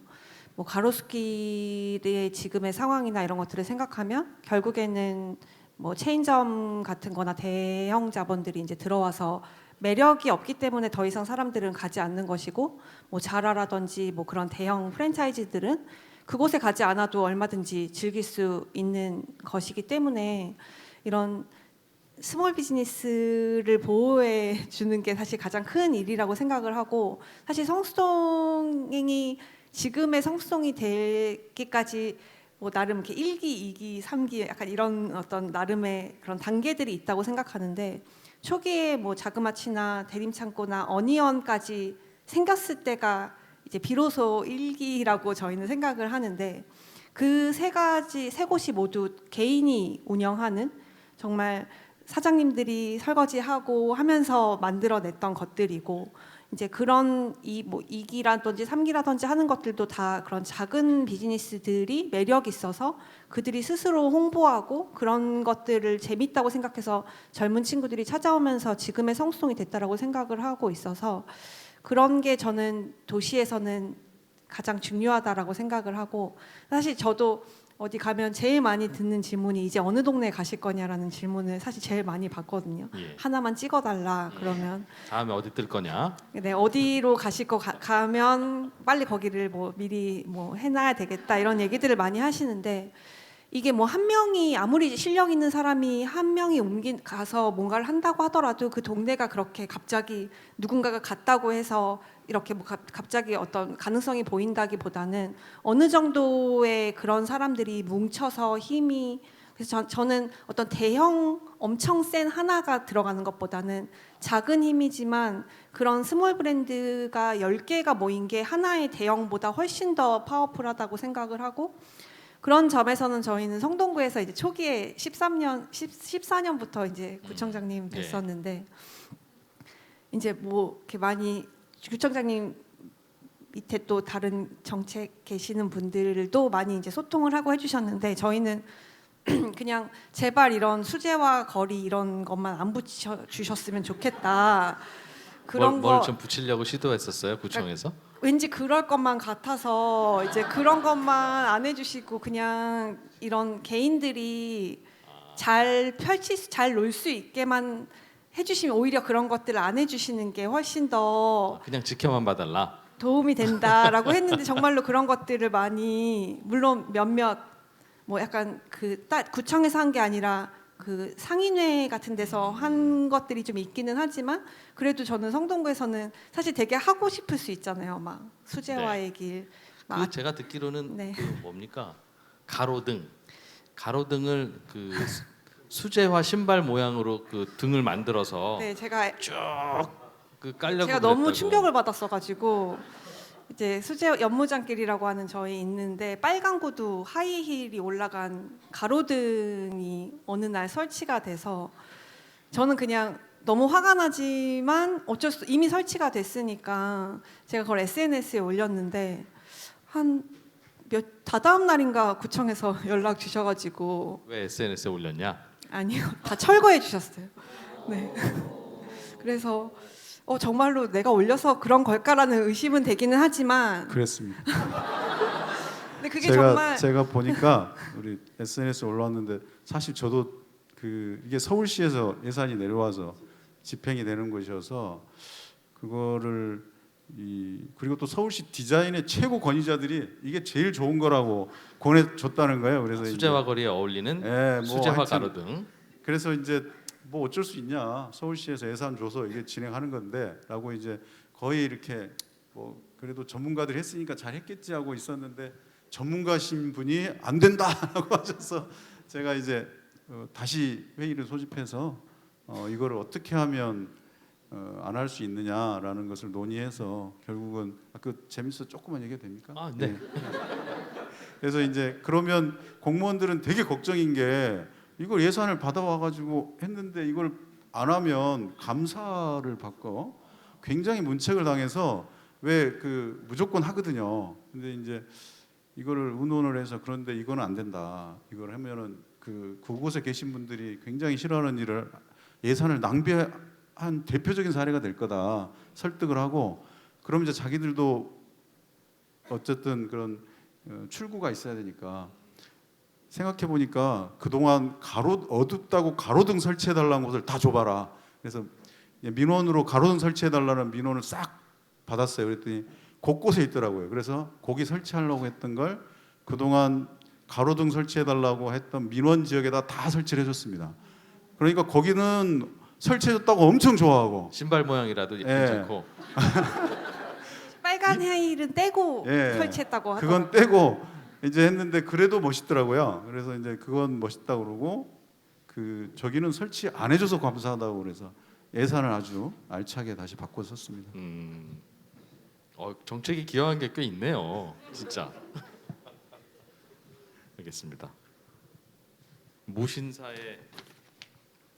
뭐 가로수길의 지금의 상황이나 이런 것들을 생각하면 결국에는 뭐 체인점 같은 거나 대형 자본들이 이제 들어와서 매력이 없기 때문에 더 이상 사람들은 가지 않는 것이고 뭐 자라라든지 뭐 그런 대형 프랜차이즈들은 그곳에 가지 않아도 얼마든지 즐길 수 있는 것이기 때문에 이런 스몰 비즈니스를 보호해 주는 게 사실 가장 큰 일이라고 생각을 하고 사실 성수동이 지금의 성수동이 되기까지 뭐 나름 이렇게 1기, 2기, 3기 약간 이런 어떤 나름의 그런 단계들이 있다고 생각하는데 초기에 뭐 자그마치나 대림창고나 어니언까지 생겼을 때가 이제 비로소 1기라고 저희는 생각을 하는데 그 세 곳이 모두 개인이 운영하는 정말 사장님들이 설거지하고 하면서 만들어냈던 것들이고 이제 그런 뭐 2기라든지 3기라든지 하는 것들도 다 그런 작은 비즈니스들이 매력 있어서 그들이 스스로 홍보하고 그런 것들을 재밌다고 생각해서 젊은 친구들이 찾아오면서 지금의 성수동이 됐다라고 생각을 하고 있어서 그런 게 저는 도시에서는 가장 중요하다라고 생각을 하고 사실 저도 어디 가면 제일 많이 듣는 질문이 이제 어느 동네에 가실 거냐라는 질문을 사실 제일 많이 받거든요. 예. 하나만 찍어달라 그러면 다음에 어디 뜰 거냐? 네, 어디로 가실 거 가면 빨리 거기를 뭐 미리 뭐 해놔야 되겠다 이런 얘기들을 많이 하시는데 이게 뭐 한 명이 아무리 실력 있는 사람이 한 명이 가서 뭔가를 한다고 하더라도 그 동네가 그렇게 갑자기 누군가가 갔다고 해서 이렇게 뭐 갑자기 어떤 가능성이 보인다기보다는 어느 정도의 그런 사람들이 뭉쳐서 힘이 그래서 저는 어떤 대형 엄청 센 하나가 들어가는 것보다는 작은 힘이지만 그런 스몰 브랜드가 10개가 모인 게 하나의 대형보다 훨씬 더 파워풀하다고 생각을 하고 그런 점에서는 저희는 성동구에서 이제 초기에 14년부터 이제 구청장님 뵀었는데 이제 뭐 이렇게 많이 구청장님 밑에 또 다른 정책 계시는 분들도 많이 이제 소통을 하고 해주셨는데 저희는 그냥 제발 이런 수제화 거리 이런 것만 안 붙여 주셨으면 좋겠다. 그런 뭘 거 좀 붙이려고 시도했었어요 구청에서? 왠지 그럴 것만 같아서 이제 그런 것만 안 해주시고 그냥 이런 개인들이 잘 놀 수 있게만 해주시면 오히려 그런 것들을 안 해주시는 게 훨씬 더 그냥 지켜만 봐달라. 도움이 된다라고 했는데 정말로 그런 것들을 많이 물론 몇몇 뭐 약간 구청에서 한 게 아니라 그 상인회 같은 데서 한 것들이 좀 있기는 하지만 그래도 저는 성동구에서는 사실 되게 하고 싶을 수 있잖아요. 막 수제화의 길. 그 제가 듣기로는 네. 그 뭡니까 가로등을 그 수제화 신발 모양으로 그 등을 만들어서 네, 제가 그 깔려고 제가 너무 그랬다고. 충격을 받았어가지고 이제 수제 연무장길이라고 하는 저희 있는데 빨간 구두 하이힐이 올라간 가로등이 어느 날 설치가 돼서 저는 그냥 너무 화가 나지만 어쩔 수 이미 설치가 됐으니까 제가 그걸 SNS에 올렸는데 다다음 날인가 구청에서 연락 주셔가지고 왜 SNS에 올렸냐? 아니요 다 철거해 주셨어요. 네. 그래서 정말로 내가 올려서 그런 걸까라는 의심은 되기는 하지만 그랬습니다. 근데 그게 정말 제가 보니까 우리 SNS에 올라왔는데 사실 저도 이게 서울시에서 예산이 내려와서 집행이 되는 것이어서 그거를 그리고 또 서울시 디자인의 최고 권위자들이 이게 제일 좋은 거라고 권해줬다는 거예요. 그래서 수제화 거리에 어울리는 뭐 수제화 하여튼 가로등. 그래서 이제 뭐 어쩔 수 있냐, 서울시에서 예산 줘서 이게 진행하는 건데라고 이제 거의 이렇게 뭐 그래도 전문가들이 했으니까 잘 했겠지 하고 있었는데 전문가신 분이 안 된다라고 하셔서 제가 이제 다시 회의를 소집해서 이거를 어떻게 하면 안 할 수 있느냐라는 것을 논의해서 결국은 재밌어 조금만 얘기해도 됩니까? 아, 네. 그래서 이제 그러면 공무원들은 되게 걱정인 게 이걸 예산을 받아와 가지고 했는데 이걸 안 하면 감사를 받고 굉장히 문책을 당해서 왜 무조건 하거든요. 근데 이제 이거를 의논을 해서 그런데 이거는 안 된다. 이걸 하면은 그곳에 계신 분들이 굉장히 싫어하는 일을 예산을 낭비한 대표적인 사례가 될 거다. 설득을 하고 그럼 이제 자기들도 어쨌든 그런 출구가 있어야 되니까 생각해 보니까 그동안 어둡다고 가로등 설치해 달라는 곳을 다 줘봐라. 그래서 민원으로 가로등 설치해 달라는 민원을 싹 받았어요. 그랬더니 곳곳에 있더라고요. 그래서 거기 설치하려고 했던 걸 그동안 가로등 설치해 달라고 했던 민원 지역에다 다 설치를 해줬습니다. 그러니까 거기는 설치해줬다고 엄청 좋아하고 신발 모양이라도 괜찮고. 빨간 헤일은 떼고 예. 설치했다고 하더라고요. 그건 떼고 이제 했는데 그래도 멋있더라고요. 그래서 이제 그건 멋있다고 그러고 저기는 설치 안 해줘서 감사하다고 그래서 예산을 아주 알차게 다시 바꿔 썼습니다. 정책이 기여한 게 꽤 있네요, 진짜. 알겠습니다. 무신사의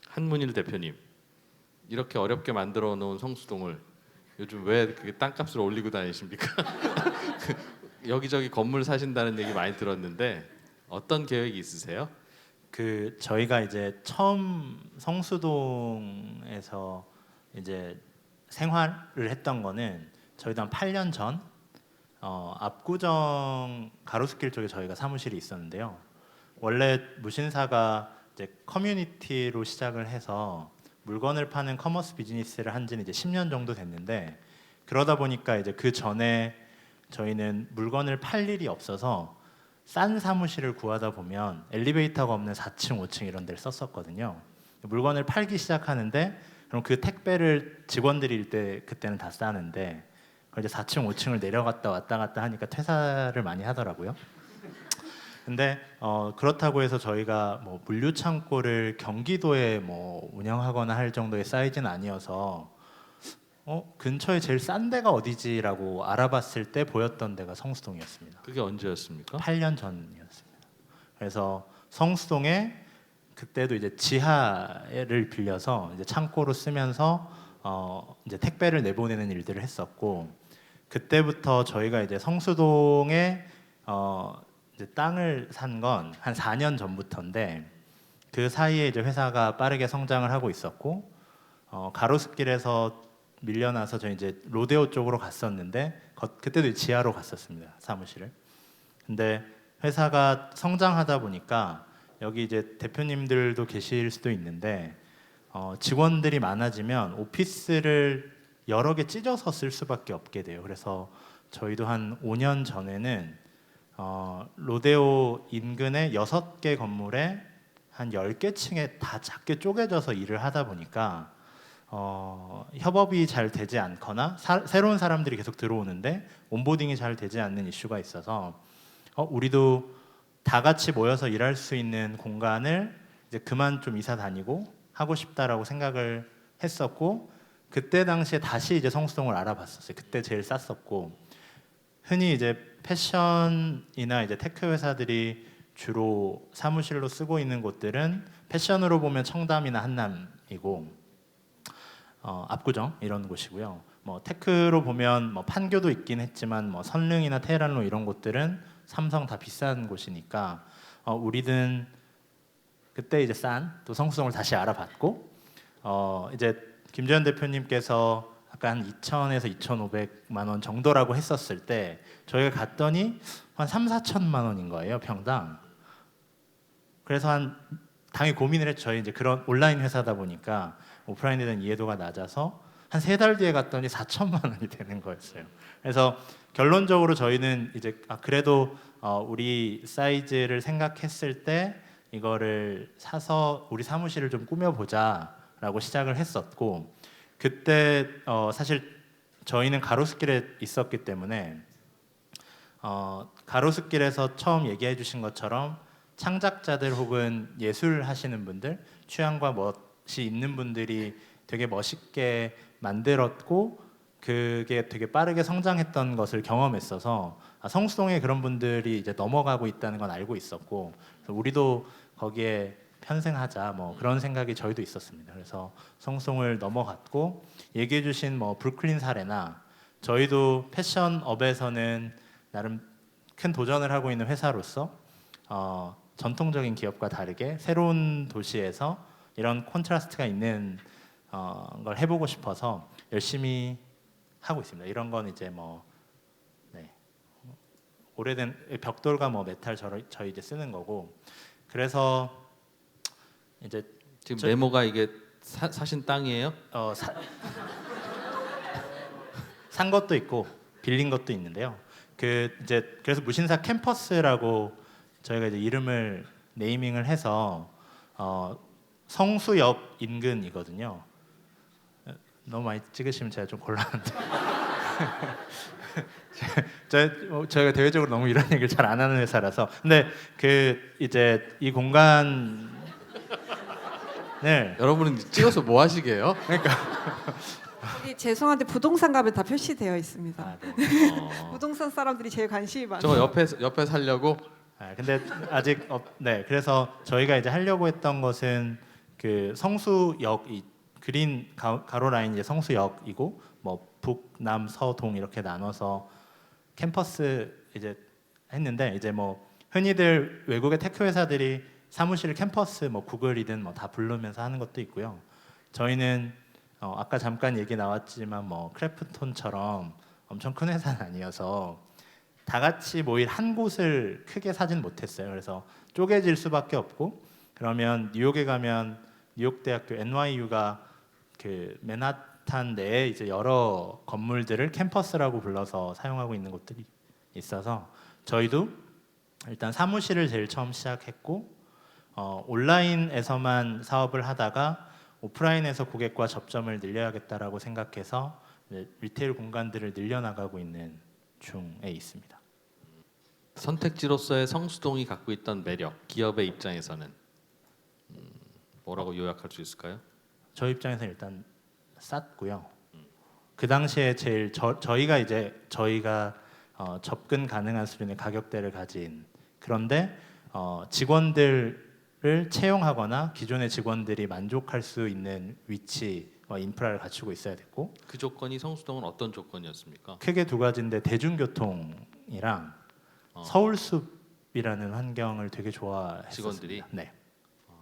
한문일 대표님, 이렇게 어렵게 만들어 놓은 성수동을 요즘 왜 땅값을 올리고 다니십니까? 여기저기 건물 사신다는 얘기 많이 들었는데 어떤 계획이 있으세요? 저희가 이제 처음 성수동에서 이제 생활을 했던 거는 저희도 한 8년 전 압구정 가로수길 쪽에 저희가 사무실이 있었는데요. 원래 무신사가 이제 커뮤니티로 시작을 해서 물건을 파는 커머스 비즈니스를 한 지는 이제 10년 정도 됐는데 그러다 보니까 이제 그 전에 저희는 물건을 팔 일이 없어서 싼 사무실을 구하다 보면 엘리베이터가 없는 4층, 5층 이런 데를 썼었거든요. 물건을 팔기 시작하는데 그럼 그 택배를 직원들이 그때는 다 싸는데 그걸 이제 4층, 5층을 내려갔다 왔다 갔다 하니까 퇴사를 많이 하더라고요. 근데 그렇다고 해서 저희가 뭐 물류 창고를 경기도에 뭐 운영하거나 할 정도의 사이즈는 아니어서 근처에 제일 싼 데가 어디지라고 알아봤을 때 보였던 데가 성수동이었습니다. 그게 언제였습니까? 8년 전이었습니다. 그래서 성수동에 그때도 이제 지하를 빌려서 이제 창고로 쓰면서 이제 택배를 내보내는 일들을 했었고 그때부터 저희가 이제 성수동에 이제 땅을 산 건 한 4년 전부터인데 그 사이에 이제 회사가 빠르게 성장을 하고 있었고 가로수길에서 밀려나서 저희 이제 로데오 쪽으로 갔었는데 그때도 지하로 갔었습니다, 사무실을. 근데 회사가 성장하다 보니까 여기 이제 대표님들도 계실 수도 있는데 직원들이 많아지면 오피스를 여러 개 찢어서 쓸 수밖에 없게 돼요. 그래서 저희도 한 5년 전에는 로데오 인근의 6개 건물에 한 10개 층에 다 작게 쪼개져서 일을 하다 보니까 협업이 잘 되지 않거나 새로운 사람들이 계속 들어오는데 온보딩이 잘 되지 않는 이슈가 있어서 우리도 다 같이 모여서 일할 수 있는 공간을 이제 그만 좀 이사 다니고 하고 싶다라고 생각을 했었고 그때 당시에 다시 이제 성수동을 알아봤었어요. 그때 제일 쌌었고 흔히 이제 패션이나 이제 테크 회사들이 주로 사무실로 쓰고 있는 곳들은 패션으로 보면 청담이나 한남이고 압구정 이런 곳이고요. 뭐 테크로 보면 뭐 판교도 있긴 했지만 뭐 선릉이나 테헤란로 이런 곳들은 삼성 다 비싼 곳이니까 우리는 그때 이제 싼 또 성수동을 다시 알아봤고 이제 김재현 대표님께서 아까 한 2,000에서 2,500만 원 정도라고 했었을 때 저희가 갔더니 한 3,4천만 원인 거예요 평당. 그래서 당연히 고민을 했죠. 저희 이제 그런 온라인 회사다 보니까 오프라인에 대한 이해도가 낮아서 한 3달 뒤에 갔더니 4천만 원이 되는 거였어요. 그래서 결론적으로 저희는 이제 그래도 우리 사이즈를 생각했을 때 이거를 사서 우리 사무실을 좀 꾸며보자라고 시작을 했었고 그때 사실 저희는 가로수길에 있었기 때문에 가로수길에서 처음 얘기해 주신 것처럼 창작자들 혹은 예술 하시는 분들 취향과 멋이 있는 분들이 되게 멋있게 만들었고 그게 되게 빠르게 성장했던 것을 경험했어서 성수동에 그런 분들이 이제 넘어가고 있다는 건 알고 있었고 그래서 우리도 거기에 편승하자 뭐 그런 생각이 저희도 있었습니다. 그래서 성수동을 넘어갔고 얘기해 주신 뭐 브루클린 사례나 저희도 패션업에서는 나름 큰 도전을 하고 있는 회사로서 전통적인 기업과 다르게 새로운 도시에서 이런 콘트라스트가 있는 걸 해보고 싶어서 열심히 하고 있습니다. 이런 건 이제 뭐 오래된 벽돌과 뭐 메탈 저희 이제 쓰는 거고 그래서 이제 지금 메모가 이게 사신 땅이에요? 산 것도 있고 빌린 것도 있는데요. 그래서 무신사 캠퍼스라고 저희가 이제 이름을 네이밍을 해서 성수역 인근이거든요. 너무 많이 찍으시면 제가 좀 곤란한데. 저희가 대외적으로 너무 이런 얘기를 잘 안 하는 회사라서. 근데 이제 이 공간을 여러분은 찍어서 뭐 하시게요? 여기 죄송한데 부동산 가면 다 표시되어 있습니다. 네. 부동산 사람들이 제일 관심이 많아요. 저거 옆에 살려고 근데 아직 그래서 저희가 이제 하려고 했던 것은 그 성수역 그린 가로 라인 이제 성수역이고 뭐 북남서동 이렇게 나눠서 캠퍼스 이제 했는데 이제 뭐 흔히들 외국의 테크 회사들이 사무실 캠퍼스 뭐 구글이든 뭐 다 부르면서 하는 것도 있고요. 저희는 아까 잠깐 얘기 나왔지만 뭐 크래프톤처럼 엄청 큰 회사는 아니어서 다 같이 모일 한 곳을 크게 사진 못했어요. 그래서 쪼개질 수밖에 없고 그러면 뉴욕에 가면 뉴욕 대학교 NYU가 그 맨하탄 내에 이제 여러 건물들을 캠퍼스라고 불러서 사용하고 있는 곳들이 있어서 저희도 일단 사무실을 제일 처음 시작했고 온라인에서만 사업을 하다가 오프라인에서 고객과 접점을 늘려야겠다라고 생각해서 리테일 공간들을 늘려나가고 있는 중에 있습니다. 선택지로서의 성수동이 갖고 있던 매력, 기업의 입장에서는 뭐라고 요약할 수 있을까요? 저희 입장에서 일단 쌌고요. 그 당시에 제일 저희가 접근 가능한 수준의 가격대를 가진 그런데 직원들을 채용하거나 기존의 직원들이 만족할 수 있는 위치와 인프라를 갖추고 있어야 됐고 그 조건이 성수동은 어떤 조건이었습니까? 크게 두 가지인데 대중교통이랑 서울숲이라는 환경을 되게 좋아했었습니다. 직원들이? 네.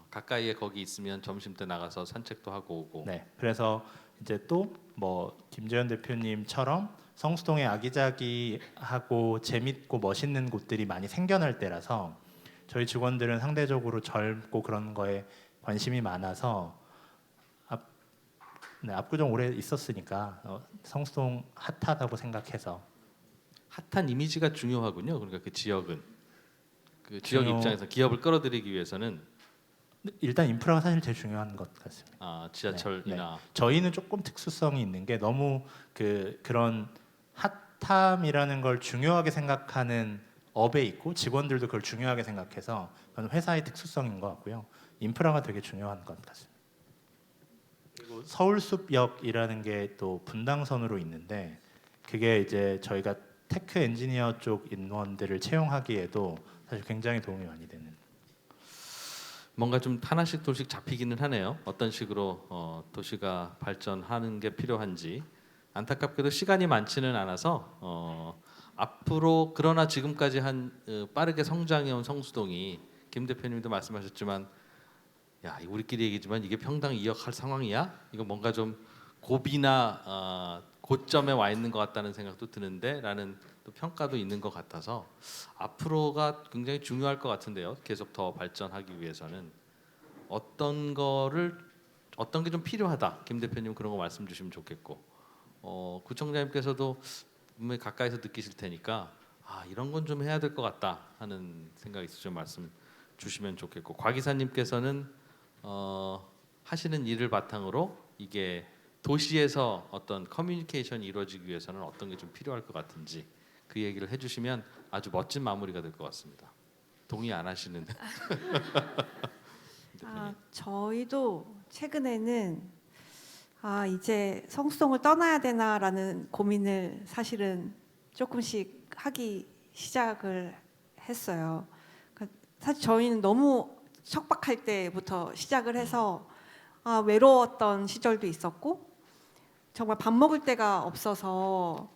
가까이에 거기 있으면 점심 때 나가서 산책도 하고 오고. 네. 그래서 이제 또 뭐 김재현 대표님처럼 성수동에 아기자기하고 재밌고 멋있는 곳들이 많이 생겨날 때라서 저희 직원들은 상대적으로 젊고 그런 거에 관심이 많아서 압구정 오래 있었으니까 성수동 핫하다고 생각해서 핫한 이미지가 중요하군요. 그러니까 그 지역은 그 지역 입장에서 기업을 끌어들이기 위해서는 일단 인프라가 사실 제일 중요한 것 같습니다. 지하철이나 저희는 조금 특수성이 있는 게 너무 그런 핫함이라는 걸 중요하게 생각하는 업에 있고 직원들도 그걸 중요하게 생각해서 그건 회사의 특수성인 것 같고요. 인프라가 되게 중요한 것 같습니다. 그리고 서울숲역이라는 게 또 분당선으로 있는데 그게 이제 저희가 테크 엔지니어 쪽 인원들을 채용하기에도 사실 굉장히 도움이 많이 되는. 뭔가 좀 하나씩 둘씩 잡히기는 하네요. 어떤 식으로 도시가 발전하는 게 필요한지. 안타깝게도 시간이 많지는 않아서 앞으로 그러나 지금까지 한 빠르게 성장해온 성수동이 김 대표님도 말씀하셨지만 야 우리끼리 얘기지만 이게 평당 2억 할 상황이야? 이거 뭔가 좀 고비나 고점에 와 있는 것 같다는 생각도 드는데라는 또 평가도 있는 것 같아서 앞으로가 굉장히 중요할 것 같은데요. 계속 더 발전하기 위해서는 어떤 게 좀 필요하다. 김 대표님 그런 거 말씀 주시면 좋겠고 구청장님께서도 분명히 가까이서 느끼실 테니까 이런 건 좀 해야 될 것 같다 하는 생각이 있으시면 말씀 주시면 좋겠고 곽 이사님께서는 하시는 일을 바탕으로 이게 도시에서 어떤 커뮤니케이션이 이루어지기 위해서는 어떤 게 좀 필요할 것 같은지 그 얘기를 해주시면 아주 멋진 마무리가 될 것 같습니다. 동의 안 하시는 저희도 최근에는 이제 성수동을 떠나야 되나라는 고민을 사실은 조금씩 하기 시작을 했어요. 사실 저희는 너무 척박할 때부터 시작을 해서 외로웠던 시절도 있었고 정말 밥 먹을 데가 없어서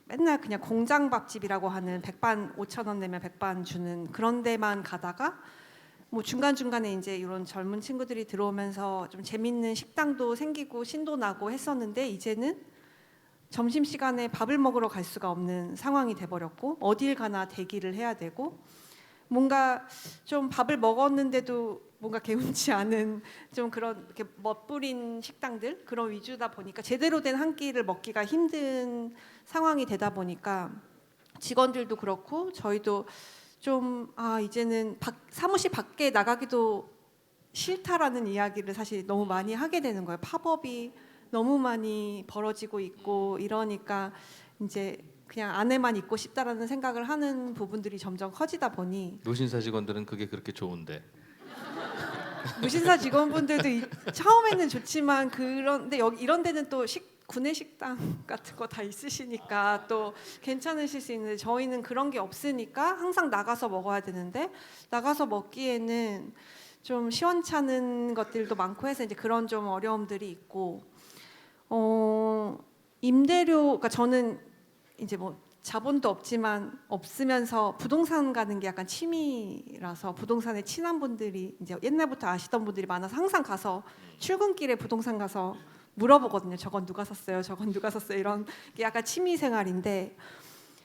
맨날 그냥 공장밥집이라고 하는 백반 5,000원 내면 백반 주는 그런 데만 가다가 뭐 중간중간에 이제 이런 젊은 친구들이 들어오면서 좀 재밌는 식당도 생기고 신도 나고 했었는데 이제는 점심시간에 밥을 먹으러 갈 수가 없는 상황이 돼버렸고 어딜 가나 대기를 해야 되고 뭔가 좀 밥을 먹었는데도 뭔가 개운치 않은 좀 그런 이렇게 멋부린 식당들 그런 위주다 보니까 제대로 된 한 끼를 먹기가 힘든 상황이 되다 보니까 직원들도 그렇고 저희도 좀 이제는 사무실 밖에 나가기도 싫다라는 이야기를 사실 너무 많이 하게 되는 거예요. 팝업이 너무 많이 벌어지고 있고 이러니까 이제 그냥 안에만 있고 싶다라는 생각을 하는 부분들이 점점 커지다 보니 노신사 직원들은 그게 그렇게 좋은데 무신사 직원분들도 처음에는 좋지만 그런데 여기 이런 데는 또 구내 식당 같은 거 다 있으시니까 또 괜찮으실 수 있는데 저희는 그런 게 없으니까 항상 나가서 먹어야 되는데 나가서 먹기에는 좀 시원찮은 것들도 많고 해서 이제 그런 좀 어려움들이 있고 임대료 그러니까 저는 이제 뭐 자본도 없으면서 부동산 가는 게 약간 취미라서 부동산에 친한 분들이 이제 옛날부터 아시던 분들이 많아서 항상 가서 출근길에 부동산 가서 물어보거든요. 저건 누가 샀어요? 저건 누가 샀어요? 이런 게 약간 취미 생활인데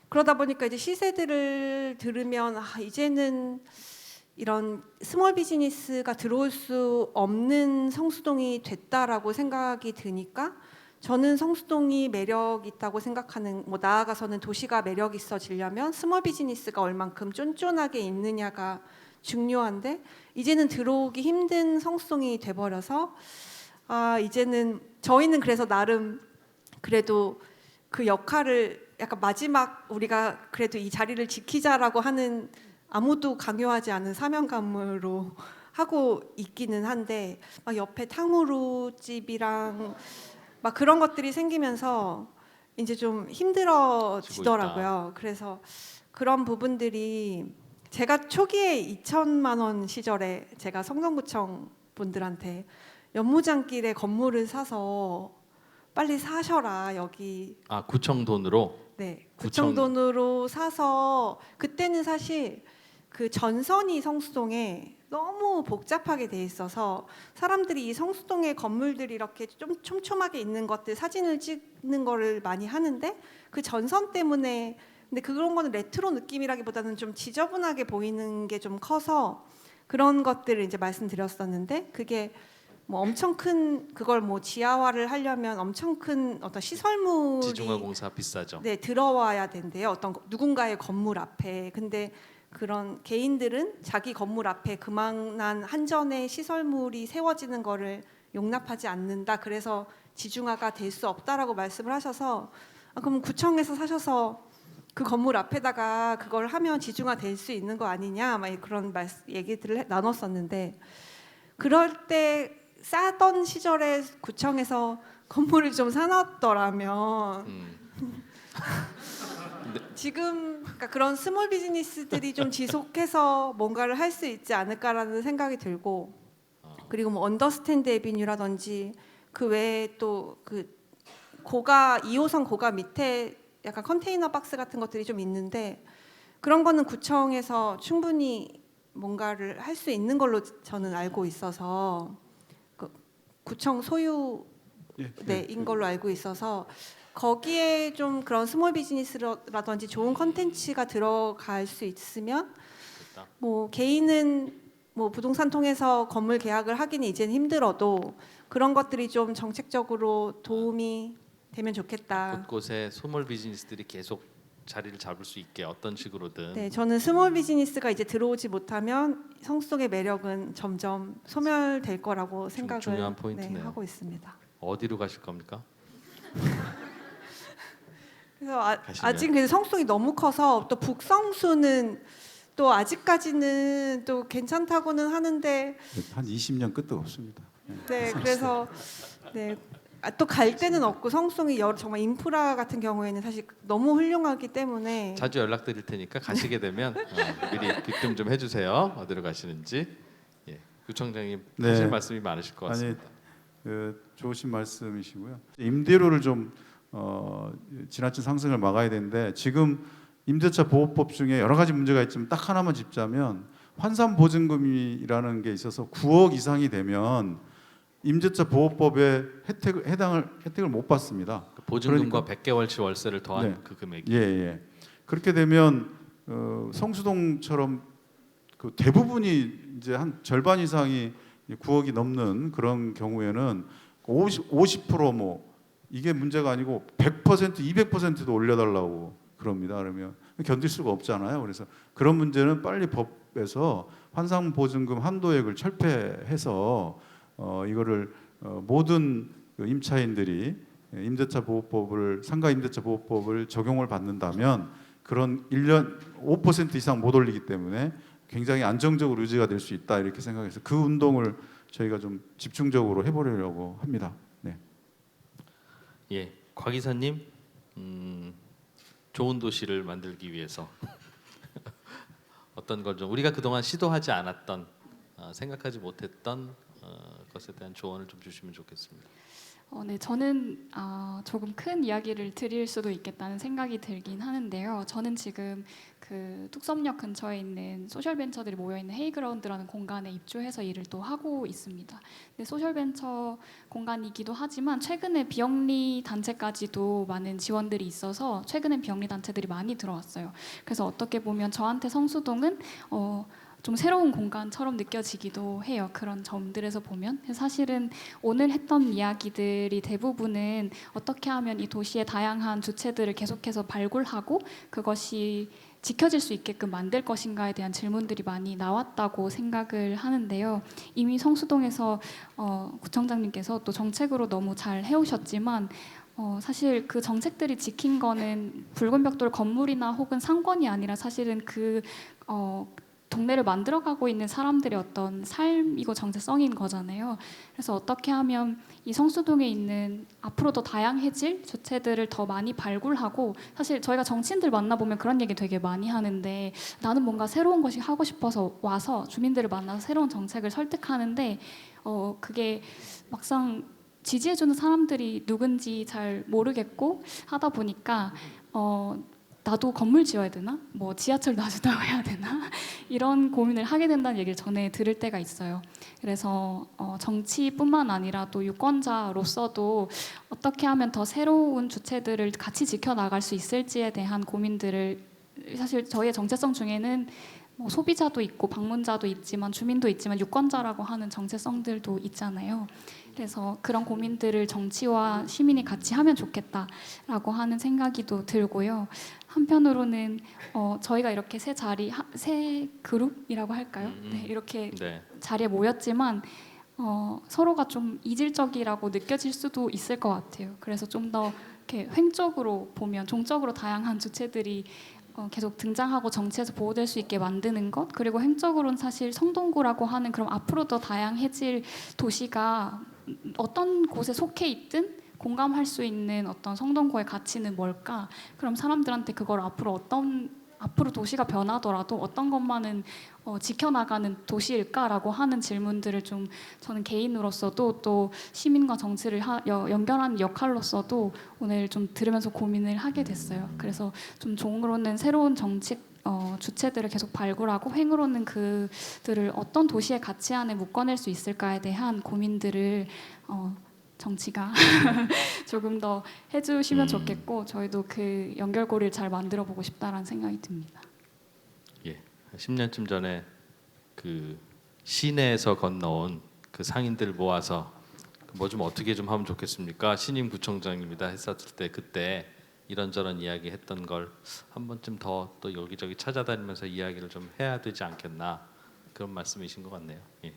그러다 보니까 이제 시세들을 들으면 이제는 이런 스몰 비즈니스가 들어올 수 없는 성수동이 됐다라고 생각이 드니까 저는 성수동이 매력 있다고 생각하는 뭐 나아가서는 도시가 매력 있어지려면 스몰 비즈니스가 얼만큼 쫀쫀하게 있느냐가 중요한데 이제는 들어오기 힘든 성수동이 돼버려서 이제는 저희는 그래서 나름 그래도 그 역할을 약간 마지막 우리가 그래도 이 자리를 지키자라고 하는 아무도 강요하지 않은 사명감으로 하고 있기는 한데 옆에 탕후루 집이랑 막 그런 것들이 생기면서 이제 좀 힘들어지더라고요. 그래서 그런 부분들이 제가 초기에 2천만 원 시절에 제가 성동구청 분들한테 연무장길에 건물을 사서 빨리 사셔라 여기 구청 돈으로 네 구청 돈으로 사서 그때는 사실 그 전선이 성수동에 너무 복잡하게 돼 있어서 사람들이 이 성수동의 건물들이 이렇게 좀 촘촘하게 있는 것들 사진을 찍는 거를 많이 하는데 그 전선 때문에 근데 그런 거는 레트로 느낌이라기보다는 좀 지저분하게 보이는 게 좀 커서 그런 것들을 이제 말씀드렸었는데 그게 뭐 엄청 큰 그걸 뭐 지하화를 하려면 엄청 큰 어떤 시설물이 지중화 공사 비싸죠. 네 들어와야 된대요. 어떤 누군가의 건물 앞에 근데 그런 개인들은 자기 건물 앞에 그만한 한전의 시설물이 세워지는 거를 용납하지 않는다. 그래서 지중화가 될 수 없다라고 말씀을 하셔서 그럼 구청에서 사셔서 그 건물 앞에다가 그걸 하면 지중화 될 수 있는 거 아니냐 막 그런 얘기들을 나눴었는데 그럴 때 싸던 시절에 구청에서 건물을 좀 사놨더라면 지금 그러니까 그런 스몰 비즈니스들이 좀 지속해서 뭔가를 할 수 있지 않을까라는 생각이 들고, 그리고 뭐 언더스탠드 에비뉴라든지 그 외에 또 그 고가 2호선 고가 밑에 약간 컨테이너 박스 같은 것들이 좀 있는데, 그런 거는 구청에서 충분히 뭔가를 할 수 있는 걸로 저는 알고 있어서, 그 구청 소유 예, 인 걸로 알고 있어서 거기에 좀 그런 스몰 비즈니스라든지 좋은 컨텐츠가 들어갈 수 있으면, 됐다. 뭐 개인은 뭐 부동산 통해서 건물 계약을 하기는 이제는 힘들어도 그런 것들이 좀 정책적으로 도움이 되면 좋겠다. 곳곳에 소몰 비즈니스들이 계속 자리를 잡을 수 있게 어떤 식으로든 네, 저는 스몰 비즈니스가 이제 들어오지 못하면 성수동의 매력은 점점 소멸될 거라고 생각을 중요한 포인트네요. 하고 있습니다. 어디로 가실 겁니까? 그래서 가시면. 아직 그래서 성수동이 너무 커서 또 북성수는 또 아직까지는 또 괜찮다고는 하는데, 한 20년 끝도 없습니다. 네, 그래서 네, 또 갈 데는 없고, 성수동이 정말 인프라 같은 경우에는 사실 너무 훌륭하기 때문에 자주 연락드릴 테니까 가시게 되면 미리 귀뜸 좀 해주세요. 어디로 가시는지. 예, 구청장님 네. 하실 말씀이 많으실 것 아니, 같습니다. 좋으신 말씀이시고요. 임대료를 좀 지나친 상승을 막아야 되는데, 지금 임대차 보호법 중에 여러 가지 문제가 있지만 딱 하나만 짚자면, 환산 보증금이라는 게 있어서 9억 이상이 되면 임대차 보호법에 혜택을 못 받습니다. 보증금과 100개월치 월세를 더한 네. 그 금액이. 예. 그렇게 되면 성수동처럼 그 대부분이 이제 한 절반 이상이 9억이 넘는 그런 경우에는 50%뭐 이게 문제가 아니고 100%, 200%도 올려달라고 그럽니다. 그러면 견딜 수가 없잖아요. 그래서 그런 문제는 빨리 법에서 환상 보증금 한도액을 철폐해서 이거를 모든 그 임차인들이 임대차 보호법을 상가 임대차 보호법을 적용을 받는다면 그런 1년 5% 이상 못 올리기 때문에 굉장히 안정적으로 유지가 될 수 있다, 이렇게 생각해서 그 운동을 저희가 좀 집중적으로 해보려고 합니다. 네. 예, 곽 이사님, 좋은 도시를 만들기 위해서 어떤 걸 좀 우리가 그동안 시도하지 않았던 생각하지 못했던 것에 대한 조언을 좀 주시면 좋겠습니다. 네, 저는 조금 큰 이야기를 드릴 수도 있겠다는 생각이 들긴 하는데요. 저는 지금 그 뚝섬역 근처에 있는 소셜벤처들이 모여있는 헤이그라운드라는 공간에 입주해서 일을 또 하고 있습니다. 근데 소셜벤처 공간이기도 하지만 최근에 비영리 단체까지도 많은 지원들이 있어서 최근엔 비영리 단체들이 많이 들어왔어요. 그래서 어떻게 보면 저한테 성수동은 좀 새로운 공간처럼 느껴지기도 해요. 그런 점들에서 보면 사실은 오늘 했던 이야기들이 대부분은 어떻게 하면 이 도시의 다양한 주체들을 계속해서 발굴하고 그것이 지켜질 수 있게끔 만들 것인가에 대한 질문들이 많이 나왔다고 생각을 하는데요. 이미 성수동에서 구청장님께서 또 정책으로 너무 잘 해오셨지만 사실 그 정책들이 지킨 거는 붉은 벽돌 건물이나 혹은 상권이 아니라 사실은 그 동네를 만들어가고 있는 사람들의 어떤 삶이고 정체성인 거잖아요. 그래서 어떻게 하면 이 성수동에 있는 앞으로 더 다양해질 주체들을 더 많이 발굴하고, 사실 저희가 정치인들 만나보면 그런 얘기 되게 많이 하는데, 나는 뭔가 새로운 것이 하고 싶어서 와서 주민들을 만나서 새로운 정책을 설득하는데 그게 막상 지지해주는 사람들이 누군지 잘 모르겠고 하다 보니까 나도 건물 지어야 되나? 뭐 지하철 놔준다고 해야 되나? 이런 고민을 하게 된다는 얘기를 전에 들을 때가 있어요. 그래서 정치뿐만 아니라 또 유권자로서도 어떻게 하면 더 새로운 주체들을 같이 지켜나갈 수 있을지에 대한 고민들을, 사실 저희의 정체성 중에는 뭐 소비자도 있고 방문자도 있지만 주민도 있지만 유권자라고 하는 정체성들도 있잖아요. 그래서 그런 고민들을 정치와 시민이 같이 하면 좋겠다라고 하는 생각이 또 들고요. 한편으로는 저희가 이렇게 세 그룹이라고 할까요? 네, 이렇게 네. 자리에 모였지만 서로가 좀 이질적이라고 느껴질 수도 있을 것 같아요. 그래서 좀 더 이렇게 횡적으로 보면 종적으로 다양한 주체들이 계속 등장하고 정치에서 보호될 수 있게 만드는 것, 그리고 행적으로는 사실 성동구라고 하는 그럼 앞으로 더 다양해질 도시가 어떤 곳에 속해 있든 공감할 수 있는 어떤 성동구의 가치는 뭘까? 그럼 사람들한테 그걸 앞으로 도시가 변하더라도 어떤 것만은 지켜나가는 도시일까라고 하는 질문들을 좀 저는 개인으로서도 또 시민과 정치를 연결하는 역할로서도 오늘 좀 들으면서 고민을 하게 됐어요. 그래서 좀 종으로는 새로운 정책 주체들을 계속 발굴하고 횡으로는 그들을 어떤 도시의 가치 안에 묶어낼 수 있을까에 대한 고민들을 정치가 조금 더 해주시면 좋겠고 저희도 그 연결고리를 잘 만들어 보고 싶다라는 생각이 듭니다. 예, 10년쯤 전에 그 시내에서 건너온 그 상인들 모아서 뭐 좀 어떻게 좀 하면 좋겠습니까? 신임 구청장입니다 했었을 때 그때 이런저런 이야기 했던 걸 한 번쯤 더 또 여기저기 찾아다니면서 이야기를 좀 해야 되지 않겠나 그런 말씀이신 것 같네요. 예.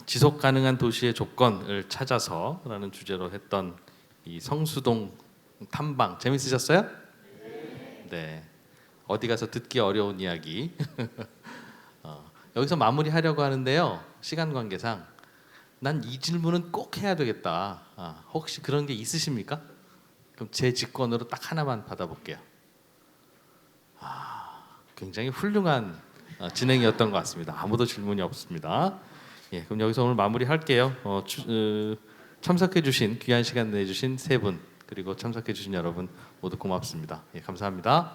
지속 가능한 도시의 조건을 찾아서라는 주제로 했던 이 성수동 탐방 재밌으셨어요? 네. 어디 가서 듣기 어려운 이야기. 여기서 마무리하려고 하는데요. 시간 관계상 난 이 질문은 꼭 해야 되겠다. 혹시 그런 게 있으십니까? 그럼 제 직권으로 딱 하나만 받아볼게요. 굉장히 훌륭한 진행이었던 것 같습니다. 아무도 질문이 없습니다. 예, 그럼 여기서 오늘 마무리할게요. 참석해주신 귀한 시간 내주신 세 분 그리고 참석해주신 여러분 모두 고맙습니다. 예, 감사합니다.